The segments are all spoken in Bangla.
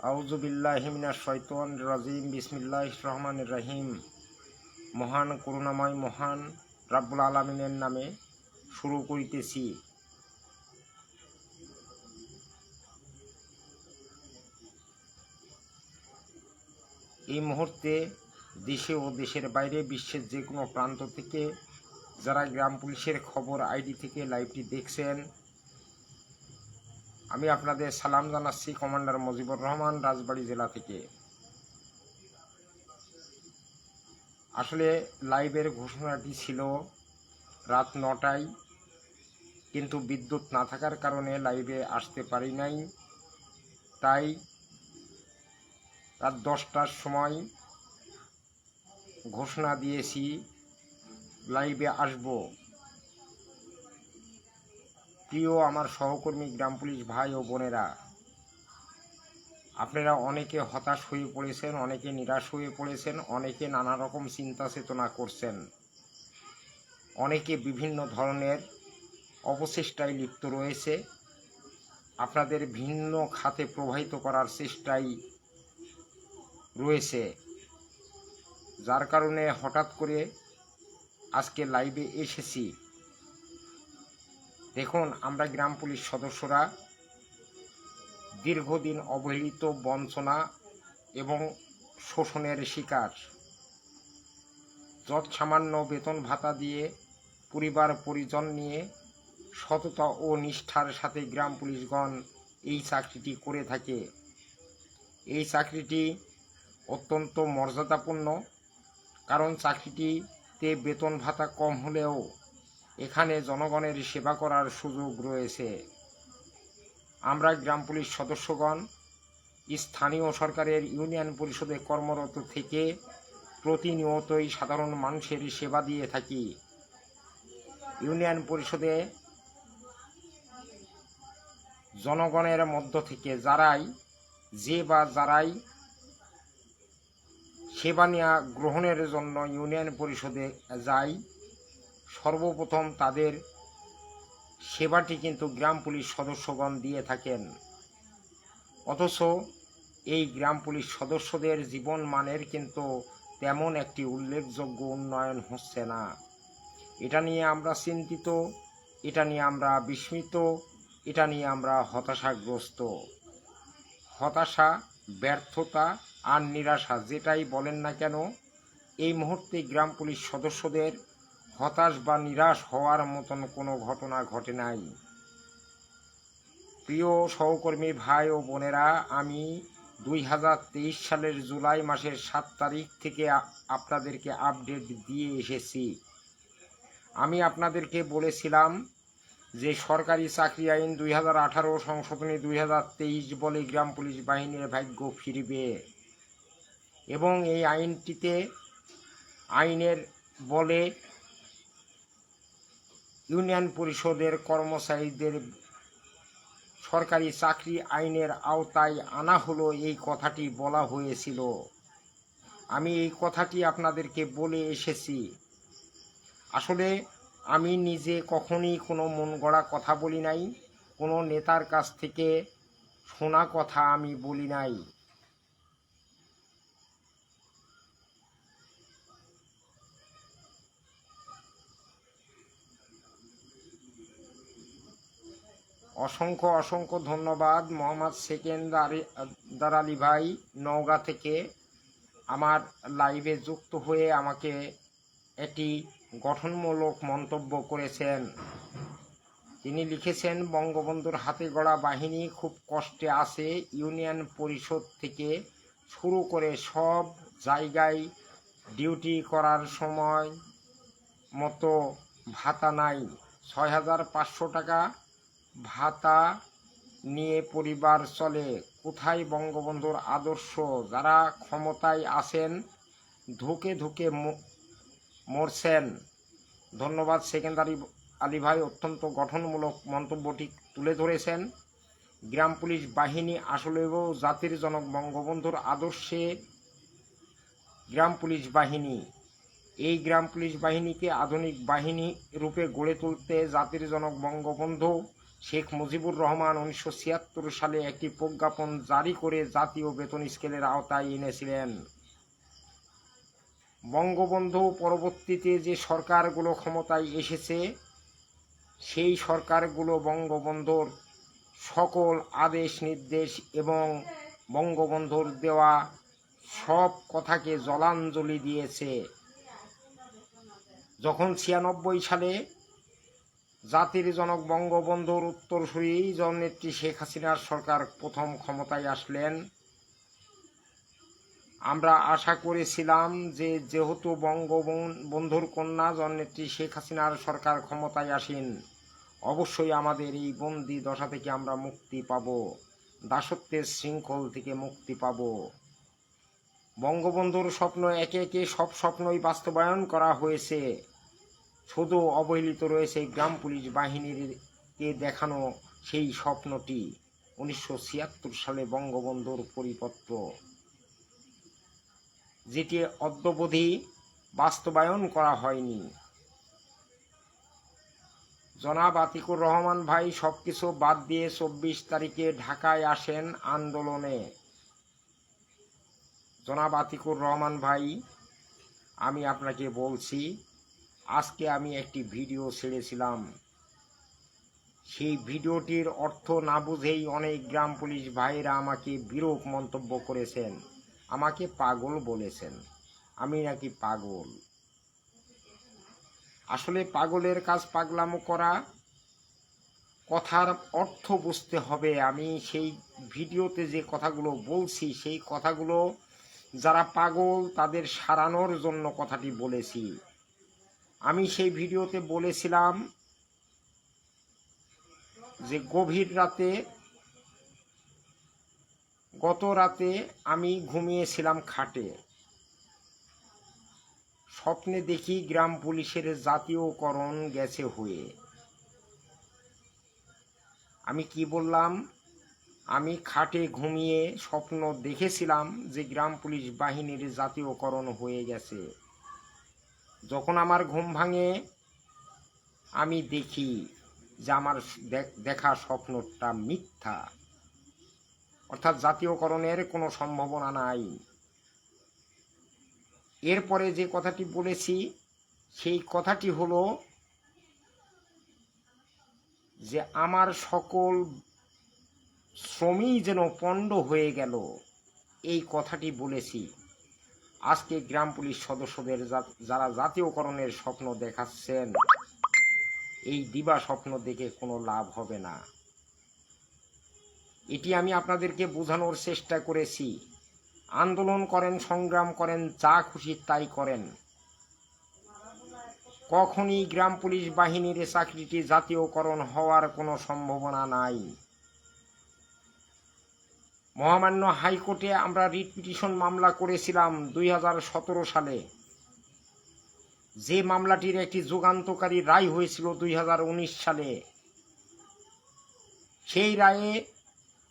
আউযু বিল্লাহি মিনাশ শাইতানির রাজিম। বিসমিল্লাহির রহমানির রহিম। মহান করুণাময় মহান রাব্বুল আলামিনের নামে শুরু করিতেছি। এই মুহূর্তে দেশে ও দেশের বাইরে বিশ্বের যে কোনো প্রান্ত থেকে যারা গ্রাম পুলিশের খবর আইডি থেকে লাইভটি দেখছেন, আমি আপনাদের সালাম জানাচ্ছি কমান্ডার মুজিবুর রহমান, রাজবাড়ী জেলা থেকে। আসলে লাইভের ঘোষণাটি ছিল রাত 9টায়, কিন্তু বিদ্যুৎ না থাকার কারণে লাইভে আসতে পারি নাই। তাই রাত 10টার সময় ঘোষণা দিয়েছি লাইভে আসব। প্রিয় আমার সহকর্মী গ্রাম পুলিশ ভাই ও বোনেরা, আপনারা অনেকে হতাশ হয়ে পড়েছেন, অনেকে নিরাশ হয়ে পড়েছেন, অনেকে নানা রকম চিন্তা চেতনা করছেন, অনেকে বিভিন্ন ধরনের অপচেষ্টায় লিপ্ত রয়েছে, আপনাদের ভিন্ন খাতে প্রবাহিত করার চেষ্টায় রয়েছে, যার কারণে হঠাৎ করে আজকে লাইভে এসেছি। দেখুন, আমরা গ্রাম পুলিশ সদস্যরা দীর্ঘদিন অবহেলিত, বঞ্চনা এবং শোষণের শিকার। যৎসামান্য বেতন ভাতা দিয়ে পরিবার পরিজন নিয়ে সততা ও নিষ্ঠার সাথে গ্রাম পুলিশগণ এই চাকরিটি করে থাকে। এই চাকরিটি অত্যন্ত মর্যাদাপূর্ণ, কারণ চাকরিটিতে বেতন ভাতা কম হলেও এখানে জনগণের সেবা করার সুযোগ রয়েছে। আমরা গ্রাম পুলিশ সদস্যগণ স্থানীয় সরকারের ইউনিয়ন পরিষদে কর্মরত থেকে প্রতিনিয়তই সাধারণ মানুষের সেবা দিয়ে থাকি। ইউনিয়ন পরিষদে জনগণের মধ্য থেকে যারাই সেবা নেওয়া গ্রহণের জন্য ইউনিয়ন পরিষদে যায়, সর্বপ্রথম তাদের সেবাটি কিন্তু গ্রাম পুলিশ সদস্যগণ দিয়ে থাকেন। অথচ এই গ্রাম পুলিশ সদস্যদের জীবন মানের কিন্তু তেমন একটি উল্লেখযোগ্য উন্নয়ন হচ্ছে না। এটা নিয়ে আমরা চিন্তিত, এটা নিয়ে আমরা বিস্মিত, এটা নিয়ে আমরা হতাশাগ্রস্ত। হতাশা, ব্যর্থতা আর নিরাশা যেটাই বলেন না কেন, এই মুহূর্তে গ্রাম পুলিশ সদস্যদের হতাশ বা নিরাশ হওয়ার মতন কোনো ঘটনা ঘটে নাই। প্রিয় সহকর্মী ভাই ও বোনেরা, আমি 2023 সালের জুলাই মাসের 7 তারিখ থেকে আপনাদেরকে আপডেট দিয়ে এসেছি। আমি আপনাদেরকে বলেছিলাম যে সরকারি চাকরি আইন 2018 সংশোধনী 2023 বলে গ্রাম পুলিশ বাহিনীর ভাগ্য ফিরবে, এবং এই আইনের বলে ইউনিয়ন পরিষদের কর্মচারীদের সরকারি চাকরি আইনের আওতায় আনা হলো, এই কথাটি বলা হয়েছিল। আমি এই কথাটি আপনাদেরকে বলে এসেছি। আসলে আমি নিজে কখনই কোনো মন গড়া কথা বলি নাই, কোনো নেতার কাছ থেকে শোনা কথা আমি বলি নাই। অসংখ্য অসংখ্য ধন্যবাদ মোহাম্মদ সেকেন্দার আলী ভাই নওগাঁ থেকে আমার লাইভে যুক্ত হয়ে আমাকে একটি গঠনমূলক মন্তব্য করেছেন। তিনি লিখেছেন, বঙ্গবন্ধুর হাতে গড়া বাহিনী খুব কষ্টে আছে। ইউনিয়ন পরিষদ থেকে শুরু করে সব জায়গায় ডিউটি করার সময় মতো ভাতা নাই। 6,500 টাকা ভাতা নিয়ে পরিবার চলে। কোথায় বঙ্গবন্ধুর আদর্শ? যারা ক্ষমতায় আছেন ধুকে ধুকে মরছেন। ধন্যবাদ সেকেন্দার আলী ভাই, অত্যন্ত গঠনমূলক মন্তব্যটি তুলে ধরেছেন। গ্রাম পুলিশ বাহিনী আসলেও জাতির জনক বঙ্গবন্ধুর আদর্শে গ্রাম পুলিশ বাহিনী। এই গ্রাম পুলিশ বাহিনীকে আধুনিক বাহিনী রূপে গড়ে তুলতে জাতির জনক বঙ্গবন্ধু শেখ মুজিবুর রহমান 1976 সালে একটি প্রজ্ঞাপন জারি করে জাতীয় বেতন স্কেলের আওতায় এনেছিলেন। বঙ্গবন্ধু পরবর্তীতে যে সরকারগুলো ক্ষমতায় এসেছে, সেই সরকারগুলো বঙ্গবন্ধুর সকল আদেশ নির্দেশ এবং বঙ্গবন্ধুর দেওয়া সব কথাকে জলাঞ্জলি দিয়েছে। যখন 96 সালে জাতির জনক বঙ্গবন্ধুর উত্তরসূরি জননেত্রী শেখ হাসিনার সরকার প্রথম ক্ষমতায় আসলেন, আমরা আশা করেছিলাম যে যেহেতু বঙ্গবন্ধুর কন্যা জননেত্রী শেখ হাসিনার সরকার ক্ষমতায় আসেন, অবশ্যই আমাদের এই বন্দি দশা থেকে আমরা মুক্তি পাব, দাসত্বের শৃঙ্খল থেকে মুক্তি পাব। বঙ্গবন্ধুর স্বপ্ন একে একে সব স্বপ্নই বাস্তবায়ন করা হয়েছে, শুধু অবহেলিত রয়েছে গ্রাম পুলিশ বাহিনীকে দেখানো সেই স্বপ্নটি 1976 সালে বঙ্গবন্ধুর পরিপত্র, যেটি অদ্যাবধি বাস্তবায়ন করা হয়নি। জনাব আতিকুর রহমান ভাই সবকিছু বাদ দিয়ে 24 তারিখে ঢাকায় আসেন আন্দোলনে। জনাব আতিকুর রহমান ভাই, আমি আপনাকে বলছি, আজকে আমি একটি ভিডিও ছেড়েছিলাম, সেই ভিডিওটির অর্থ না বুঝেই অনেক গ্রাম পুলিশ ভাইয়েরা আমাকে বিরূপ মন্তব্য করেছেন, আমাকে পাগল বলেছেন, আমি নাকি পাগল। আসলে পাগলের কাজ পাগলামো করা, কথার অর্থ বুঝতে হবে। আমি সেই ভিডিওতে যে কথাগুলো বলছি, সেই কথাগুলো যারা পাগল তাদের সারানোর জন্য কথাটি বলেছি। আমি সেই ভিডিওতে বলেছিলাম যে গত রাতে আমি ঘুমিয়েছিলাম খাটে, স্বপ্নে দেখি গ্রাম পুলিশের জাতীয়করণ গেছে হয়ে। আমি কি বললাম? আমি খাটে ঘুমিয়ে স্বপ্ন দেখেছিলাম যে গ্রাম পুলিশ বাহিনীর জাতীয়করণ হয়ে গেছে। যখন আমার ঘুম ভাঙে, আমি দেখি যে আমার দেখা স্বপ্নটা মিথ্যা, অর্থাৎ জাতীয়করণের কোনো সম্ভাবনা নাই। এরপরে যে কথাটি বলেছি, সেই কথাটি হলো যে আমার সকল শ্রমই যেন পণ্ড হয়ে গেল, এই কথাটি বলেছি। আজকে গ্রাম পুলিশ সদস্যদের যারা জাতীয়করণের স্বপ্ন দেখাচ্ছেন, এই দিবা স্বপ্ন দেখে কোনো লাভ হবে না। এটি আমি আপনাদেরকে বোঝানোর চেষ্টা করেছি। আন্দোলন করেন, সংগ্রাম করেন, যা খুশি তাই করেন, কখনই গ্রাম পুলিশ বাহিনীর চাকরিটি জাতীয়করণ হওয়ার কোনো সম্ভাবনা নাই। মহামান্য হাইকোর্টে আমরা রিট পিটিশন মামলা করেছিলাম 2017 সালে। যে মামলাটির একটি যুগান্তকারী রায় হয়েছিল 2019 সালে। সেই রায়ে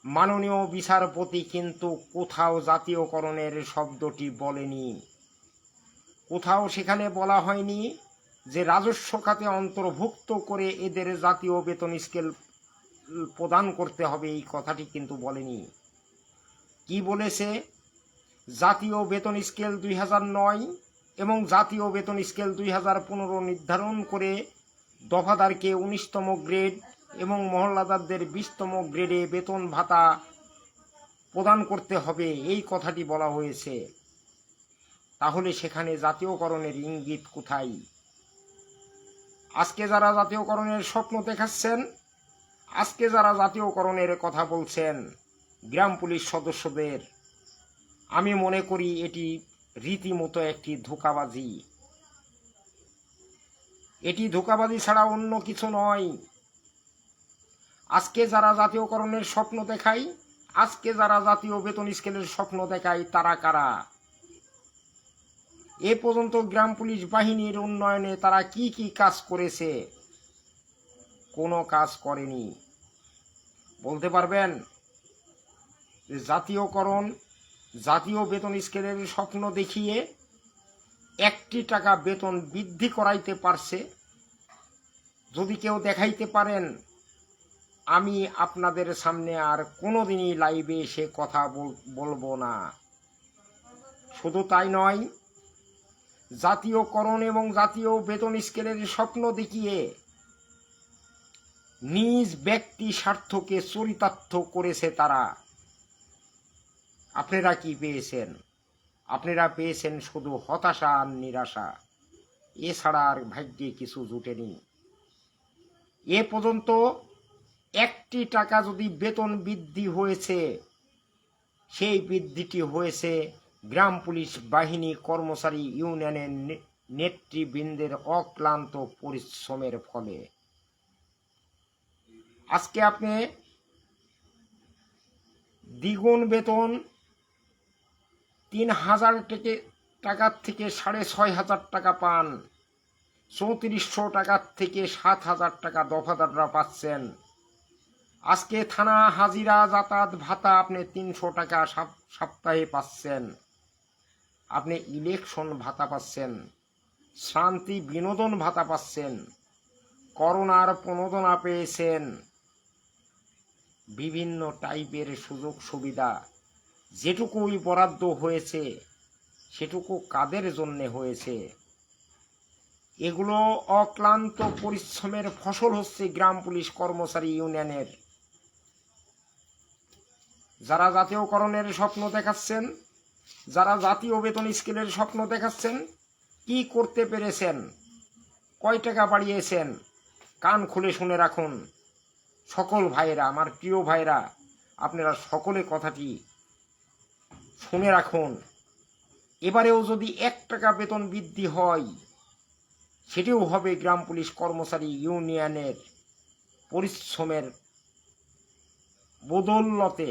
মাননীয় বিচারপতি কিন্তু কোথাও জাতীয়করণের শব্দটি বলেনি। কোথাও সেখানে বলা হয়নি যে রাজস্ব খাতে অন্তর্ভুক্ত করে এদের জাতীয় বেতন স্কেল প্রদান করতে হবে, এই কথাটি কিন্তু বলেনি। কি বলেছে? জাতীয় বেতন স্কেল 2009 এবং জাতীয় বেতন স্কেল 2015 নির্ধারণ করে দফাদারকে 19তম গ্রেড এবং মহল্লাদারদের 20তম গ্রেডে বেতন ভাতা প্রদান করতে হবে, এই কথাটি বলা হয়েছে। তাহলে সেখানে জাতীয়করণের ইঙ্গিত কোথায়? আজকে যারা জাতীয়করণের স্বপ্ন দেখাচ্ছেন, আজকে যারা জাতীয়করণের কথা বলছেন গ্রাম পুলিশ সদস্যদের, আমি মনে করি এটি রীতিমতো একটি ধোঁকাবাজি। এটি ধোঁকাবাজি ছাড়া অন্য কিছু নয়। আজকে যারা জাতীয়করণের স্বপ্ন দেখায়, আজকে যারা জাতীয় বেতন স্কেলের স্বপ্ন দেখায়, তারা কারা? এ পর্যন্ত গ্রাম পুলিশ বাহিনীর উন্নয়নে তারা কি কি কাজ করেছে? কোনো কাজ করেনি। বলতে পারবেন যে জাতীয়করণ, জাতীয় বেতন স্কেলের স্বপ্ন দেখিয়ে 1টি টাকা বেতন বৃদ্ধি করাইতে পারছে? যদি কেউ দেখাইতে পারেন আমি আপনাদের সামনে আর কোনোদিনই লাইভে এসে কথা বলবো না। শুধু তাই নয়, জাতীয়করণ এবং জাতীয় বেতন স্কেলের স্বপ্ন দেখিয়ে নিজ ব্যক্তি স্বার্থকে চরিতার্থ করেছে তারা। আপনারা কি পেয়েছেন? আপনারা পেয়েছেন শুধু হতাশা আর নিরাশা, এছাড়া আর ভাগ্যে কিছু জুটেনি। এ পর্যন্ত 1টি টাকা যদি বেতন বৃদ্ধি হয়েছে, সেই বৃদ্ধিটি হয়েছে গ্রাম পুলিশ বাহিনী কর্মচারী ইউনিয়নের নেতৃবৃন্দের অক্লান্ত পরিশ্রমের ফলে। আজকে আপনি দ্বিগুণ বেতন 3,000 টাকার থেকে 6,500 টাকা পান, 3400 টাকার থেকে 7,000 টাকা দফাদাররা পাচ্ছেন। আজকে থানা হাজিরা যাতায়াত ভাতা আপনি 300 টাকা সপ্তাহে পাচ্ছেন। আপনি ইলেকশন ভাতা পাচ্ছেন, শান্তি বিনোদন ভাতা পাচ্ছেন, করোনার প্রণোদনা পেয়েছেন, বিভিন্ন টাইপের সুযোগ সুবিধা। যেটুকুই বরাদ্দ হয়েছে সেটুকু কাদের জন্যে হয়েছে? এগুলো অক্লান্ত পরিশ্রমের ফসল হচ্ছে গ্রাম পুলিশ কর্মচারী ইউনিয়নের। যারা জাতীয়করণের স্বপ্ন দেখাচ্ছেন, যারা জাতীয় বেতন স্কেলের স্বপ্ন দেখাচ্ছেন, কি করতে পেরেছেন? কয় টাকা বাড়িয়েছেন? কান খুলে শুনে রাখুন সকল ভাইয়েরা, আমার প্রিয় ভাইরা, আপনারা সকলে কথাটি শুনে রাখুন। এবারেও যদি 1 টাকা বেতন বৃদ্ধি হয়, সেটিও হবে গ্রাম পুলিশ কর্মচারী ইউনিয়নের পরিশ্রমের বদৌলতে,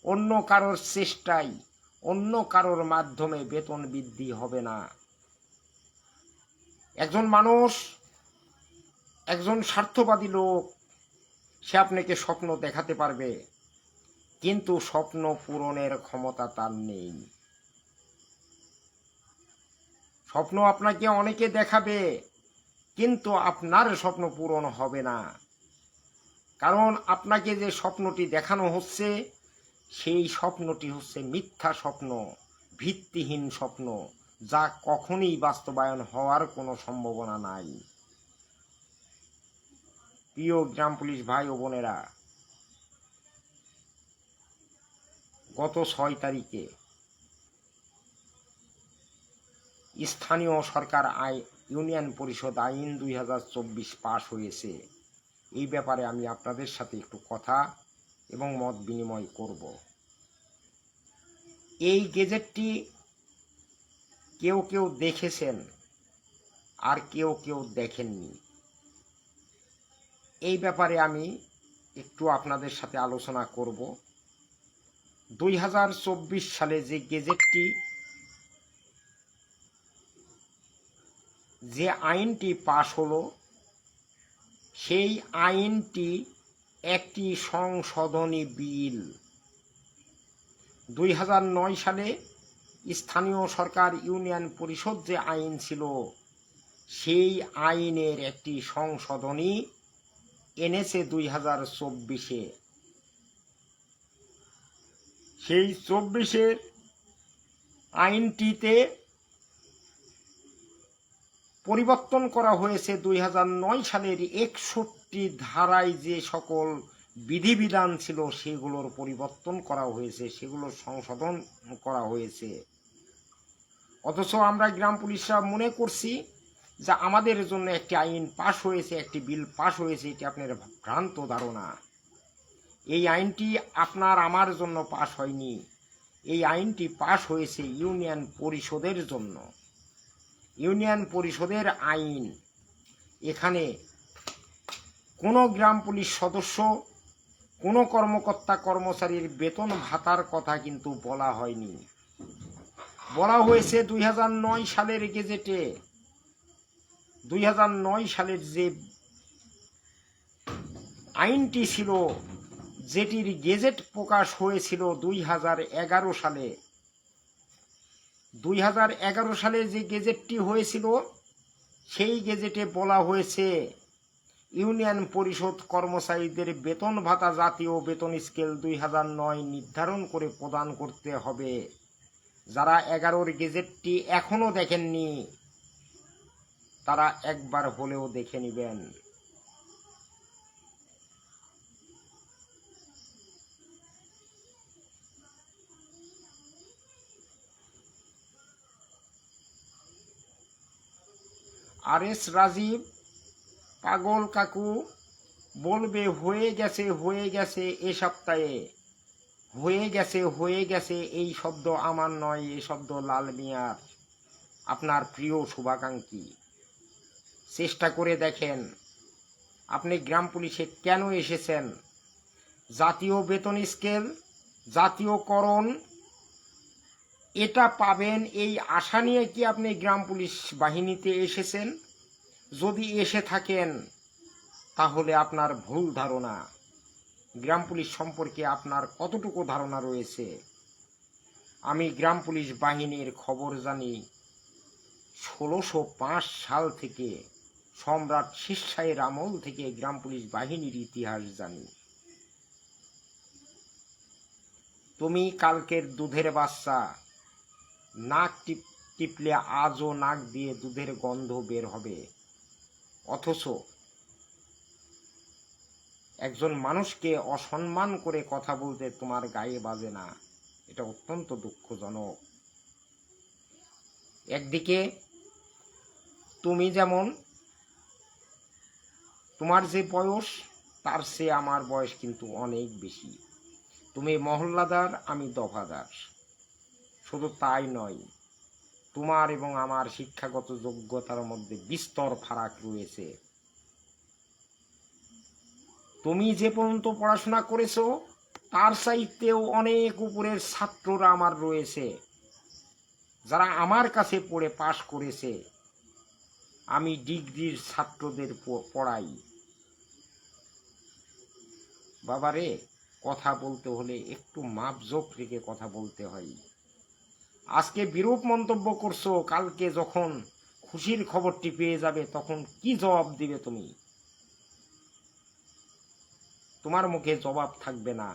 অন্য কারোর চেষ্টায়, অন্য কারোর মাধ্যমে বেতন বৃদ্ধি হবে না। একজন মানুষ, একজন স্বার্থবাদী লোক, সে আপনাকে স্বপ্ন দেখাতে পারবে, কিন্তু স্বপ্ন পূরণের ক্ষমতা তার নেই। স্বপ্ন আপনাকে অনেকে দেখাবে, কিন্তু আপনার স্বপ্ন পূরণ হবে না। কারণ আপনাকে যে স্বপ্নটি দেখানো হচ্ছে, সেই স্বপ্নটি হচ্ছে মিথ্যা স্বপ্ন, ভিত্তিহীন স্বপ্ন, যা কখনোই বাস্তবায়ন হওয়ার কোনো সম্ভাবনা নাই। প্রিয় গ্রাম পুলিশ ভাই ও বোনেরা, গত 6 তারিখে স্থানীয় সরকার ইউনিয়ন পরিষদ আইন 2024 পাশ হয়েছে। এই ব্যাপারে আমি আপনাদের সাথে একটু কথা এবং মত বিনিময় করব। এই গেজেটটি কেউ কেউ দেখেছেন আর কেউ কেউ দেখেননি। এই ব্যাপারে আমি একটু আপনাদের সাথে আলোচনা করব। 2024 সালে যে গেজেটটি, যে আইনটি পাশ হলো, সেই আইনটি একটি সংশোধনী বিল। 2009 সালে স্থানীয় সরকার ইউনিয়ন পরিষদ যে আইন ছিল, সেই আইনের একটি সংশোধনী এনেছে 2024-এ। সেই 24-এর আইনটিতে পরিবর্তন করা হয়েছে 2009 সালের 61 ধারায় যে সকল বিধিবিধান ছিল, সেগুলোর পরিবর্তন করা হয়েছে, সেগুলোর সংশোধন করা হয়েছে। অথচ আমরা গ্রাম পুলিশরা মনে করছি যে আমাদের জন্য একটি আইন পাশ হয়েছে, একটি বিল পাশ হয়েছে। এটি আপনার ভ্রান্ত ধারণা। এই আইনটি আপনার আমার জন্য পাশ হয়নি। এই আইনটি পাশ হয়েছে ইউনিয়ন পরিষদের জন্য। ইউনিয়ন পরিষদের আইন। এখানে কোনো গ্রাম পুলিশ সদস্য, কোনো কর্মকর্তা কর্মচারীর বেতন ভাতার কথা কিন্তু বলা হয়নি। বলা হয়েছে 2009 সালের গেজেটে। 2009 সালের যে আইনটি ছিল, যেটির গেজেট প্রকাশ হয়েছিল 2011 সালে। 2011 সালে যে গেজেটটি হয়েছিল, সেই গেজেটে বলা হয়েছে ইউনিয়ন পরিষদ কর্মচারীদের বেতন ভাতা জাতীয় বেতন স্কেল 2009 নির্ধারণ করে প্রদান করতে হবে। যারা 11-র গেজেটটি এখনো দেখেননি তারা একবার হলেও দেখে নেবেন। RS রাজীব পাগল কাকু বলবে হয়ে গেছে এ সপ্তাহে, হয়ে গেছে এই শব্দ আমার নয়, এ শব্দ লাল মিয়ার, আপনার প্রিয় শুভাকাঙ্ক্ষী। চেষ্টা করে দেখেন আপনি গ্রাম পুলিশে কেন এসেছেন। জাতীয় বেতন স্কেল, জাতীয়করণ এটা পাবেন এই আশা নিয়ে কি আপনি গ্রাম পুলিশ বাহিনীতে এসেছেন? যদি এসে থাকেন তাহলে আপনার ভুল ধারণা। গ্রাম পুলিশ সম্পর্কে আপনার কতটুকু ধারণা রয়েছে? আমি গ্রাম পুলিশ বাহিনীর খবর জানি 1605 সাল থেকে, সম্রাট শেরশাহের আমল থেকে গ্রাম পুলিশ বাহিনীর ইতিহাস জানি। তুমি কালকের দুধের বাচ্চা, নাক টিপলে আজও নাক দিয়ে দুধের গন্ধ বের হবে, অথচ একজন মানুষকে অসম্মান করে কথা বলতে তোমার গায়ে বাজে না। এটা অত্যন্ত দুঃখজনক। একদিকে তুমি যেমন, তোমার যে বয়স তার চেয়ে আমার বয়স কিন্তু অনেক বেশি। তুমি মহল্লাদার, আমি দফাদার। শুধু তাই নয়, তোমার এবং আমার শিক্ষাগত যোগ্যতার মধ্যে বিস্তর ফারাক রয়েছে। তুমি যে পর্যন্ত পড়াশোনা করেছো তার চাইতেও অনেক উপরের ছাত্ররা আমার রয়েছে, যারা আমার কাছে পড়ে পাশ করেছে। আমি ডিগ্রির ছাত্রদের পড়াই। বাবারে, কথা বলতে হলে একটু মাপজোক রেখে কথা বলতে হয়। আজকে বিরূপ মন্তব্য করছো, কালকে যখন খুশির খবরটি পেয়ে যাবে তখন কি জবাব দিবে তুমি? তোমার মুখে জবাব থাকবে না।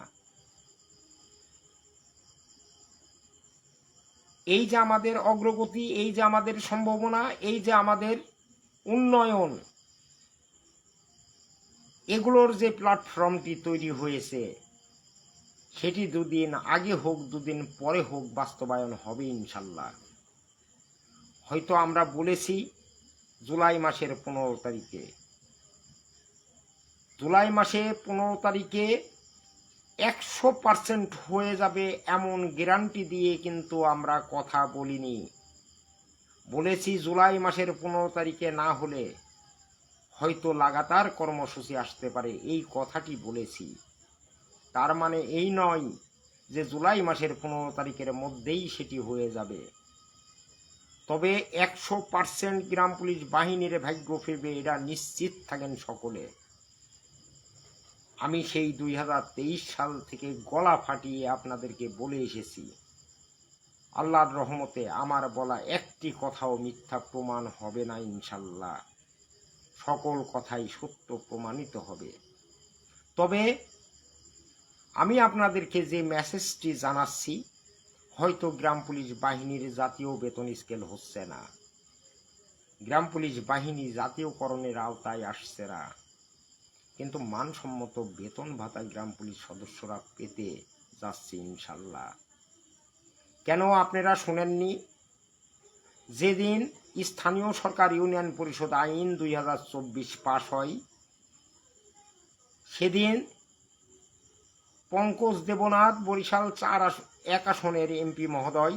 এই যে আমাদের অগ্রগতি, এই যে আমাদের সম্ভাবনা, এই যে আমাদের উন্নয়ন, এগুলোর যে প্ল্যাটফর্মটি তৈরি হয়েছে সেটি দুদিন আগে হোক দুদিন পরে হোক বাস্তবায়ন হবে ইনশাল্লাহ। হয়তো আমরা বলেছি জুলাই মাসের 15 তারিখে, জুলাই মাসে 15 তারিখে 100% হয়ে যাবে এমন গ্যারান্টি দিয়ে কিন্তু আমরা কথা বলিনি। বলেছি জুলাই মাসের 15 তারিখে না হলে হয়তো লাগাতার কর্মসূচি আসতে পারে, এই কথাটি বলেছি। তার মানে এই নয় যে জুলাই মাসের 15 তারিখের মধ্যেই সেটি হয়ে যাবে। তবে 100% গ্রাম পুলিশ বাহিনীর ভাগ্য ফিরবে, এটা নিশ্চিত থাকেন সকলে। আমি সেই 2023 সাল থেকে গলা ফাটিয়ে আপনাদেরকে বলে এসেছি, আল্লাহর রহমতে আমার বলা একটি কথাও মিথ্যা প্রমাণ হবে না ইনশাল্লাহ। সকল কথাই সত্য প্রমাণিত হবে। তবে আমি আপনাদেরকে যে মেসেজটি জানাচ্ছি, হয়তো গ্রাম পুলিশ বাহিনীর জাতীয় বেতন স্কেল হচ্ছে না, গ্রাম পুলিশ বাহিনী জাতীয়করণের আওতায় আসছে না, কিন্তু মানসম্মত বেতন ভাতা গ্রাম পুলিশ সদস্যরা পেতে যাচ্ছে ইনশাল্লাহ। কেন আপনারা শুনেননি? যেদিন স্থানীয় সরকার ইউনিয়ন পরিষদ আইন 2024 পাশ হয়, সেদিন পঙ্কজ দেবনাথ বরিশাল 1 আসনের এমপি মহোদয়,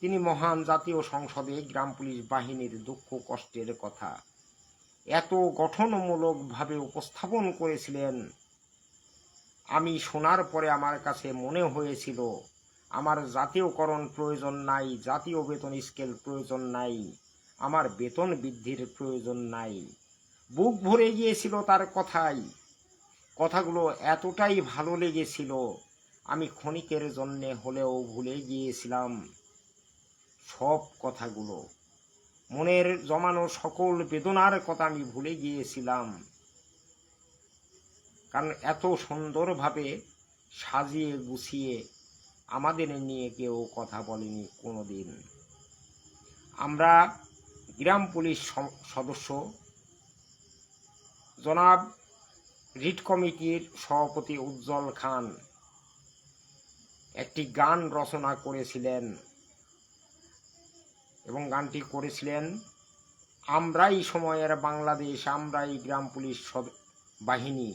তিনি মহান জাতীয় সংসদে গ্রাম পুলিশ বাহিনীর দুঃখ কষ্টের কথা এত গঠনমূলকভাবে উপস্থাপন করেছিলেন। আমি শোনার পরে আমার কাছে মনে হয়েছিল আমার জাতীয়করণ প্রয়োজন নাই, জাতীয় বেতন স্কেল প্রয়োজন নাই, আমার বেতন বৃদ্ধির প্রয়োজন নাই। বুক ভরে গিয়েছিল তার কথাগুলো এতটাই ভালো লেগেছিল, আমি ক্ষণিকের জন্যে হলেও ভুলে গিয়েছিলাম সব কথাগুলো। মনের জমানো সকল বেদনার কথা আমি ভুলে গিয়েছিলাম। কারণ এত সুন্দরভাবে সাজিয়ে গুছিয়ে আমাদের নিয়ে কেউ কথা বলেনি কোনো দিন। আমরা গ্রাম পুলিশ সদস্য জনাব রিট কমিটির সভাপতি উজ্জ্বল খান একটি গান রচনা করেছিলেন এবং গানটি করেছিলেন, আমরাই সময়ের বাংলাদেশ, আমরাই গ্রাম পুলিশ বাহিনী,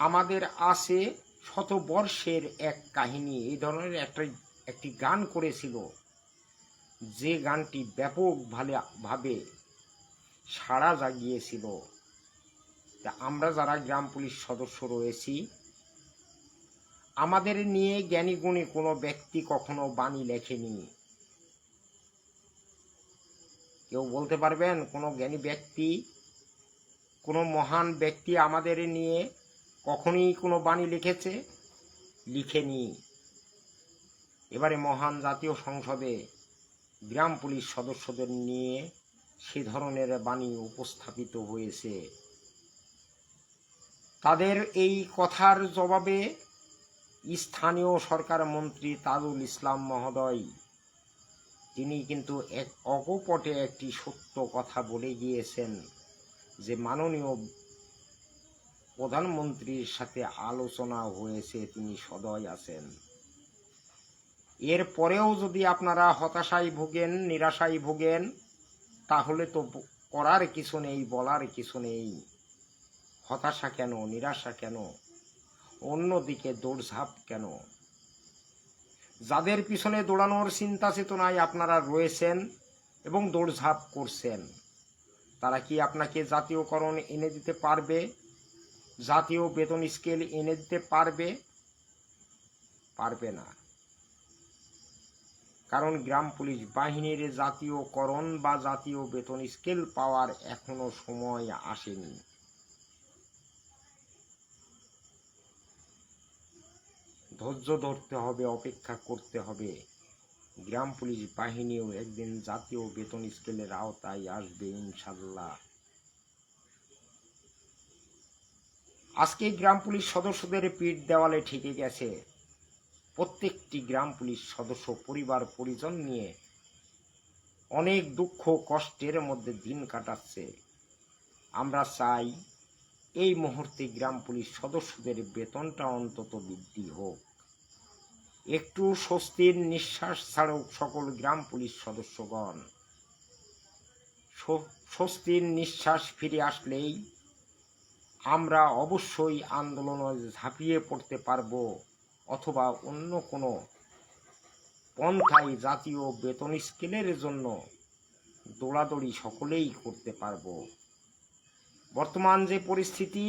আমাদের আছে শতবর্ষের এক কাহিনী। এই ধরনের একটি গান করেছিল, যে গানটি ব্যাপকভাবে সাড়া জাগিয়েছিল। আমরা যারা গ্রাম পুলিশ সদস্য রয়েছি, আমাদের নিয়ে জ্ঞানী গুণী কোনো ব্যক্তি কখনো বাণী লেখেনি। কেউ বলতে পারবেন কোনো জ্ঞানী ব্যক্তি, কোনো মহান ব্যক্তি আমাদের নিয়ে কখনই কোনো বাণী লিখেছে? লিখেনি। এবারে মহান জাতীয় সংসদে গ্রাম পুলিশ সদস্যদের নিয়ে সে ধরনের বাণী উপস্থাপিত হয়েছে। তাদের এই কথার জবাবে স্থানীয় সরকার মন্ত্রী তাজুল ইসলাম মহোদয়, তিনি কিন্তু এক অকপটে একটি সত্য কথা বলে গিয়েছেন যে মাননীয় প্রধানমন্ত্রীর সাথে আলোচনা হয়েছে, তিনি সদয় আছেন। এরপরেও যদি আপনারা হতাশায় ভোগেন, নিরাশায় ভোগেন, তাহলে তো করার কিছু নেই, বলার কিছু নেই। হতাশা কেন, নিরাশা কেন, অন্যদিকে দৌড়ঝাঁপ কেন? যাদের পিছনে দৌড়ানোর চিন্তা চেতনায় আপনারা রয়েছেন এবং দৌড়ঝাঁপ করছেন, তারা কি আপনাকে জাতীয়করণ এনে দিতে পারবে? জাতীয় বেতন স্কেল এনে দিতে পারবে? পারবে না। কারণ গ্রাম পুলিশ বাহিনীর জাতীয়করণ বা জাতীয় বেতন স্কেল পাওয়ার এখনো সময় আসেনি। ধৈর্য ধরতে হবে, অপেক্ষা করতে হবে। গ্রাম পুলিশ বাহিনীও একদিন জাতীয় বেতন স্কেলের আওতায় আসবে ইনশাল্লাহ। আজকে গ্রাম পুলিশ সদস্যদের পিঠ দেওয়ালে ঠেকে গেছে। প্রত্যেকটি গ্রাম পুলিশ সদস্য পরিবার পরিজন নিয়ে অনেক দুঃখ কষ্টের মধ্যে দিন কাটাচ্ছে। আমরা চাই এই মুহূর্তে গ্রাম পুলিশ সদস্যদের বেতনটা অন্তত বৃদ্ধি হোক, একটু স্বস্তির নিঃশ্বাস ছাড়ুক সকল গ্রাম পুলিশ সদস্যগণ। স্বস্তির নিঃশ্বাস ফিরে আসলেই আমরা অবশ্যই আন্দোলনে ঝাঁপিয়ে পড়তে পারব, অথবা অন্য কোনো পন্থায় জাতীয় বেতন স্কেলের জন্য দৌড়াদৌড়ি সকলেই করতে পারব। বর্তমান যে পরিস্থিতি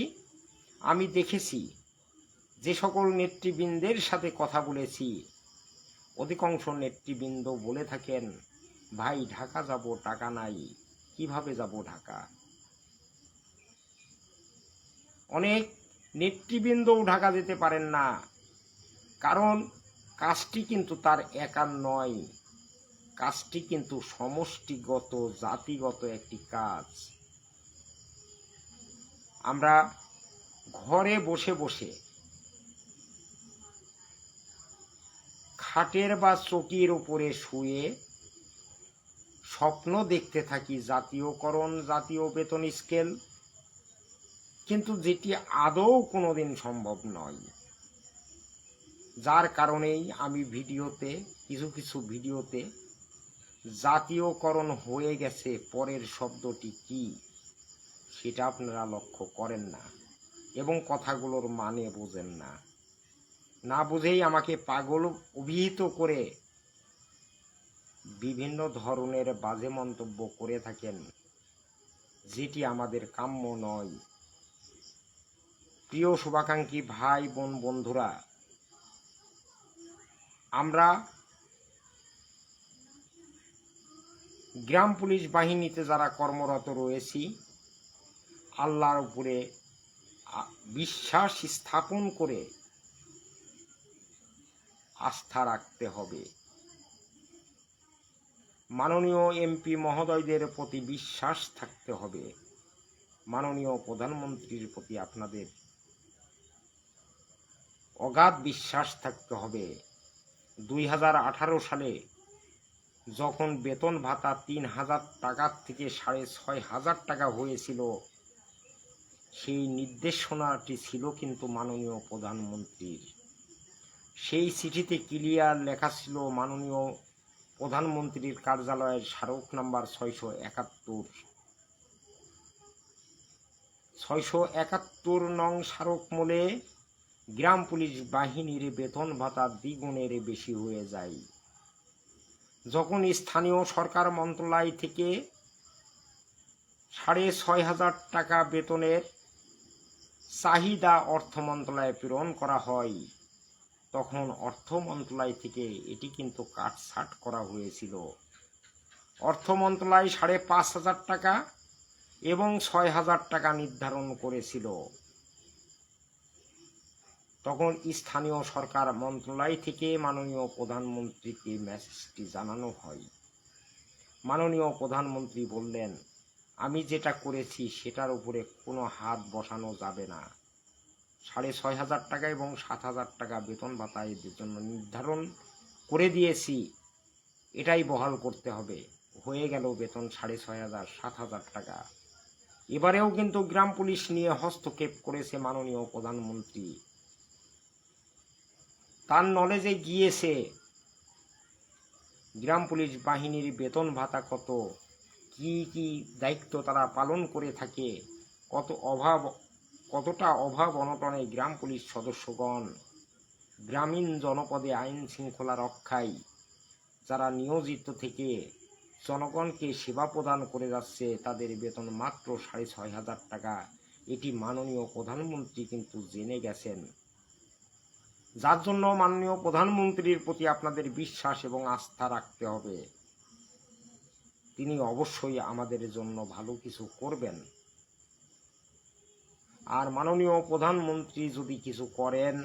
আমি দেখেছি, যে সকল নেতৃবৃন্দের সাথে কথা বলেছি, অধিকাংশ নেতৃবৃন্দ বলে থাকেন, ভাই ঢাকা যাব, টাকা নাই, কিভাবে যাব ঢাকা? অনেক নেতৃবৃন্দও ঢাকা যেতে পারেন না, কারণ কাজটি কিন্তু তার একার নয়, কাজটি কিন্তু সমষ্টিগত, জাতিগত একটি কাজ। আমরা ঘরে বসে বসে খাটের বা চৌকির উপরে শুয়ে স্বপ্ন দেখতে থাকি জাতীয়করণ, জাতীয় বেতন স্কেল, কিন্তু যেটি আদৌ কোনোদিন সম্ভব নয়। যার কারণেই আমি কিছু কিছু ভিডিওতে জাতীয়করণ হয়ে গেছে পরের শব্দটি কি সেটা আপনারা লক্ষ্য করেন না এবং কথাগুলোর মানে বোঝেন না। না বুঝেই আমাকে পাগল অভিহিত করে বিভিন্ন ধরনের বাজে মন্তব্য করে থাকেন, যেটি আমাদের কাম্য নয়। প্রিয় শুভাকাঙ্ক্ষী ভাই বোন বন্ধুরা, আমরা গ্রাম পুলিশ বাহিনীতে যারা কর্মরত রয়েছি, আল্লাহর উপরে বিশ্বাস স্থাপন করে আস্থা রাখতে হবে। মাননীয় এমপি মহোদয়দের প্রতি বিশ্বাস থাকতে হবে। মাননীয় প্রধানমন্ত্রীর প্রতি আপনাদের অগাধ বিশ্বাস থাকতে হবে। 2018 সালে যখন বেতন ভাতা 3,000 টাকার থেকে 6,500 টাকা হয়েছিল, সেই নির্দেশনাটি ছিল কিন্তু মাননীয় প্রধানমন্ত্রীর। সেই চিঠিতে ক্লিয়ার লেখা ছিল মাননীয় প্রধানমন্ত্রীর কার্যালয়ের স্মারক নাম্বার 671 নং স্মারক মূলে গ্রাম পুলিশ বাহিনীর বেতন ভাতা দ্বিগুণের বেশি হয়ে যায়। যখন স্থানীয় সরকার মন্ত্রণালয় থেকে 6,500 টাকা বেতনের চাহিদা অর্থ মন্ত্রণালয়ে প্রেরণ করা হয়, তখন অর্থ মন্ত্রণালয় থেকে এটি কিন্তু কাটছাঁট করা হয়েছিল। অর্থ মন্ত্রণালয় 5,500 টাকা এবং 6,000 টাকা নির্ধারণ করেছিল। তখন স্থানীয় সরকার মন্ত্রণালয় থেকে মাননীয় প্রধানমন্ত্রীকে মেসেজটি জানানো হয়। মাননীয় প্রধানমন্ত্রী বললেন, আমি যেটা করেছি সেটার উপরে কোনো হাত বসানো যাবে না। 6,500 টাকা এবং 7,000 টাকা বেতন ভাতা এদের জন্য নির্ধারণ করে দিয়েছি, এটাই বহাল করতে হবে। হয়ে গেল বেতন 6,500 7,000 টাকা। এবারেও কিন্তু গ্রাম পুলিশ নিয়ে হস্তক্ষেপ করেছে মাননীয় প্রধানমন্ত্রী। তার নলেজে গিয়েছে গ্রাম পুলিশ বাহিনীর বেতন ভাতা কত, কি কি দায়িত্ব তারা পালন করে থাকে, কতটা অভাব অনটনে গ্রাম পুলিশ সদস্যগণ গ্রামীণ জনপদে আইন শৃঙ্খলা রক্ষায় যারা নিয়োজিত থেকে জনগণকে সেবা প্রদান করে যাচ্ছে, তাদের বেতন মাত্র 6,500 টাকা। এটি মাননীয় প্রধানমন্ত্রী কিন্তু জেনে গেছেন, যার জন্য মাননীয় প্রধানমন্ত্রীর প্রতি আপনাদের বিশ্বাস এবং আস্থা রাখতে হবে। তিনি অবশ্যই আমাদের জন্য ভালো কিছু করবেন। আর মাননীয় প্রধানমন্ত্রী যদি কিছু করেন,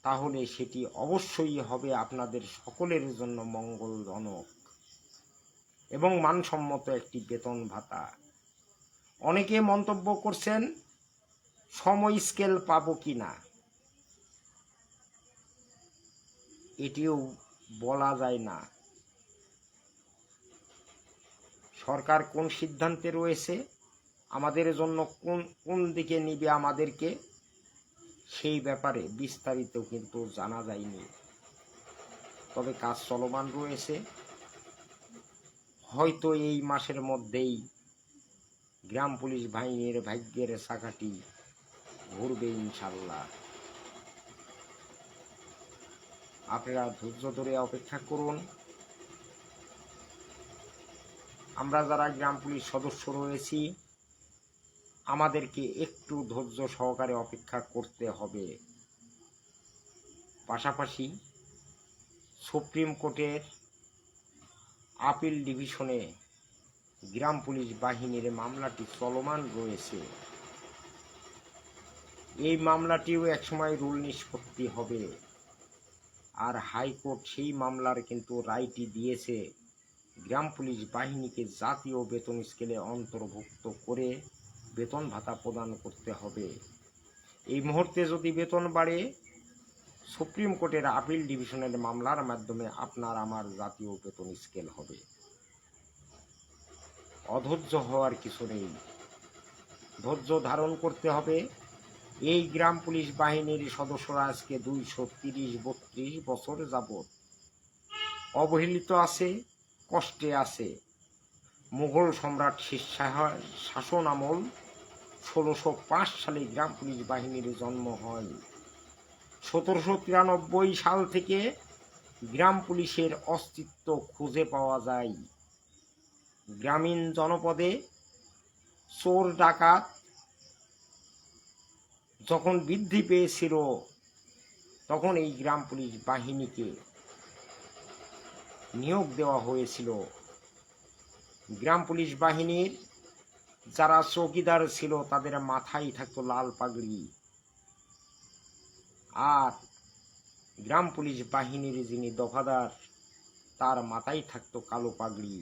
তাহলে সেটি অবশ্যই হবে আপনাদের সকলের জন্য মঙ্গলজনক এবং মানসম্মত একটি বেতন ভাতা। অনেকে মন্তব্য করছেন সময় স্কেল পাবো কি না, এটিও বলা যায় না। সরকার কোন সিদ্ধান্তে রয়েছে, আমাদের জন্য কোন দিকে নিবে আমাদেরকে, সেই ব্যাপারে বিস্তারিত কিন্তু জানা যায়নি। তবে কাজ চলমান রয়েছে। হয়তো এই মাসের মধ্যেই গ্রাম পুলিশ বাহিনীর ভাগ্যের চাকাটি ঘুরবে ইনশাল্লাহ। আপনারা ধৈর্য ধরে অপেক্ষা করুন। আমরা যারা গ্রাম পুলিশ সদস্য রয়েছি, আমাদেরকে একটু ধৈর্য সহকারে অপেক্ষা করতে হবে। পাশাপাশি সুপ্রিম কোর্টের আপিল ডিভিশনে গ্রাম পুলিশ বাহিনীর মামলাটি চলমান রয়েছে। এই মামলাটিও একসময় রুল নিষ্পত্তি হবে। আর হাইকোর্ট সেই মামলার কিন্তু রায়টি দিয়েছে, গ্রাম পুলিশ বাহিনীকে জাতীয় বেতন স্কেলে অন্তর্ভুক্ত করে বেতন ভাতা প্রদান করতে হবে। এই মুহূর্তে যদি বেতন বাড়ে, সুপ্রিম কোর্টের আপিল ডিভিশনের মামলার মাধ্যমে আপনার আমার জাতীয় বেতন স্কেল হবে। অধৈর্য হওয়ার কিছু নেই, ধৈর্য ধারণ করতে হবে। এই গ্রাম পুলিশ বাহিনীর সদস্যরা আজকে 230-32 বছর যাবৎ অবহেলিত আছে, কষ্টে আছে। মুঘল সম্রাট শেরশাহর শাসন আমল 1605 সালে গ্রাম পুলিশ বাহিনীর জন্ম হয়। 1793 সাল থেকে গ্রাম পুলিশের অস্তিত্ব খুঁজে পাওয়া যায়। গ্রামীণ জনপদে চোর ডাকাত যখন বৃদ্ধি পেয়েছিল, তখন এই গ্রাম পুলিশ বাহিনীকে নিয়োগ দেওয়া হয়েছিল। গ্রাম পুলিশ বাহিনীর যারা চৌকিদার ছিল, তাদের মাথায় থাকতো লাল পাগড়ি, আর গ্রাম পুলিশ বাহিনীর যিনি দফাদার, তার মাথায় থাকতো কালো পাগড়ি।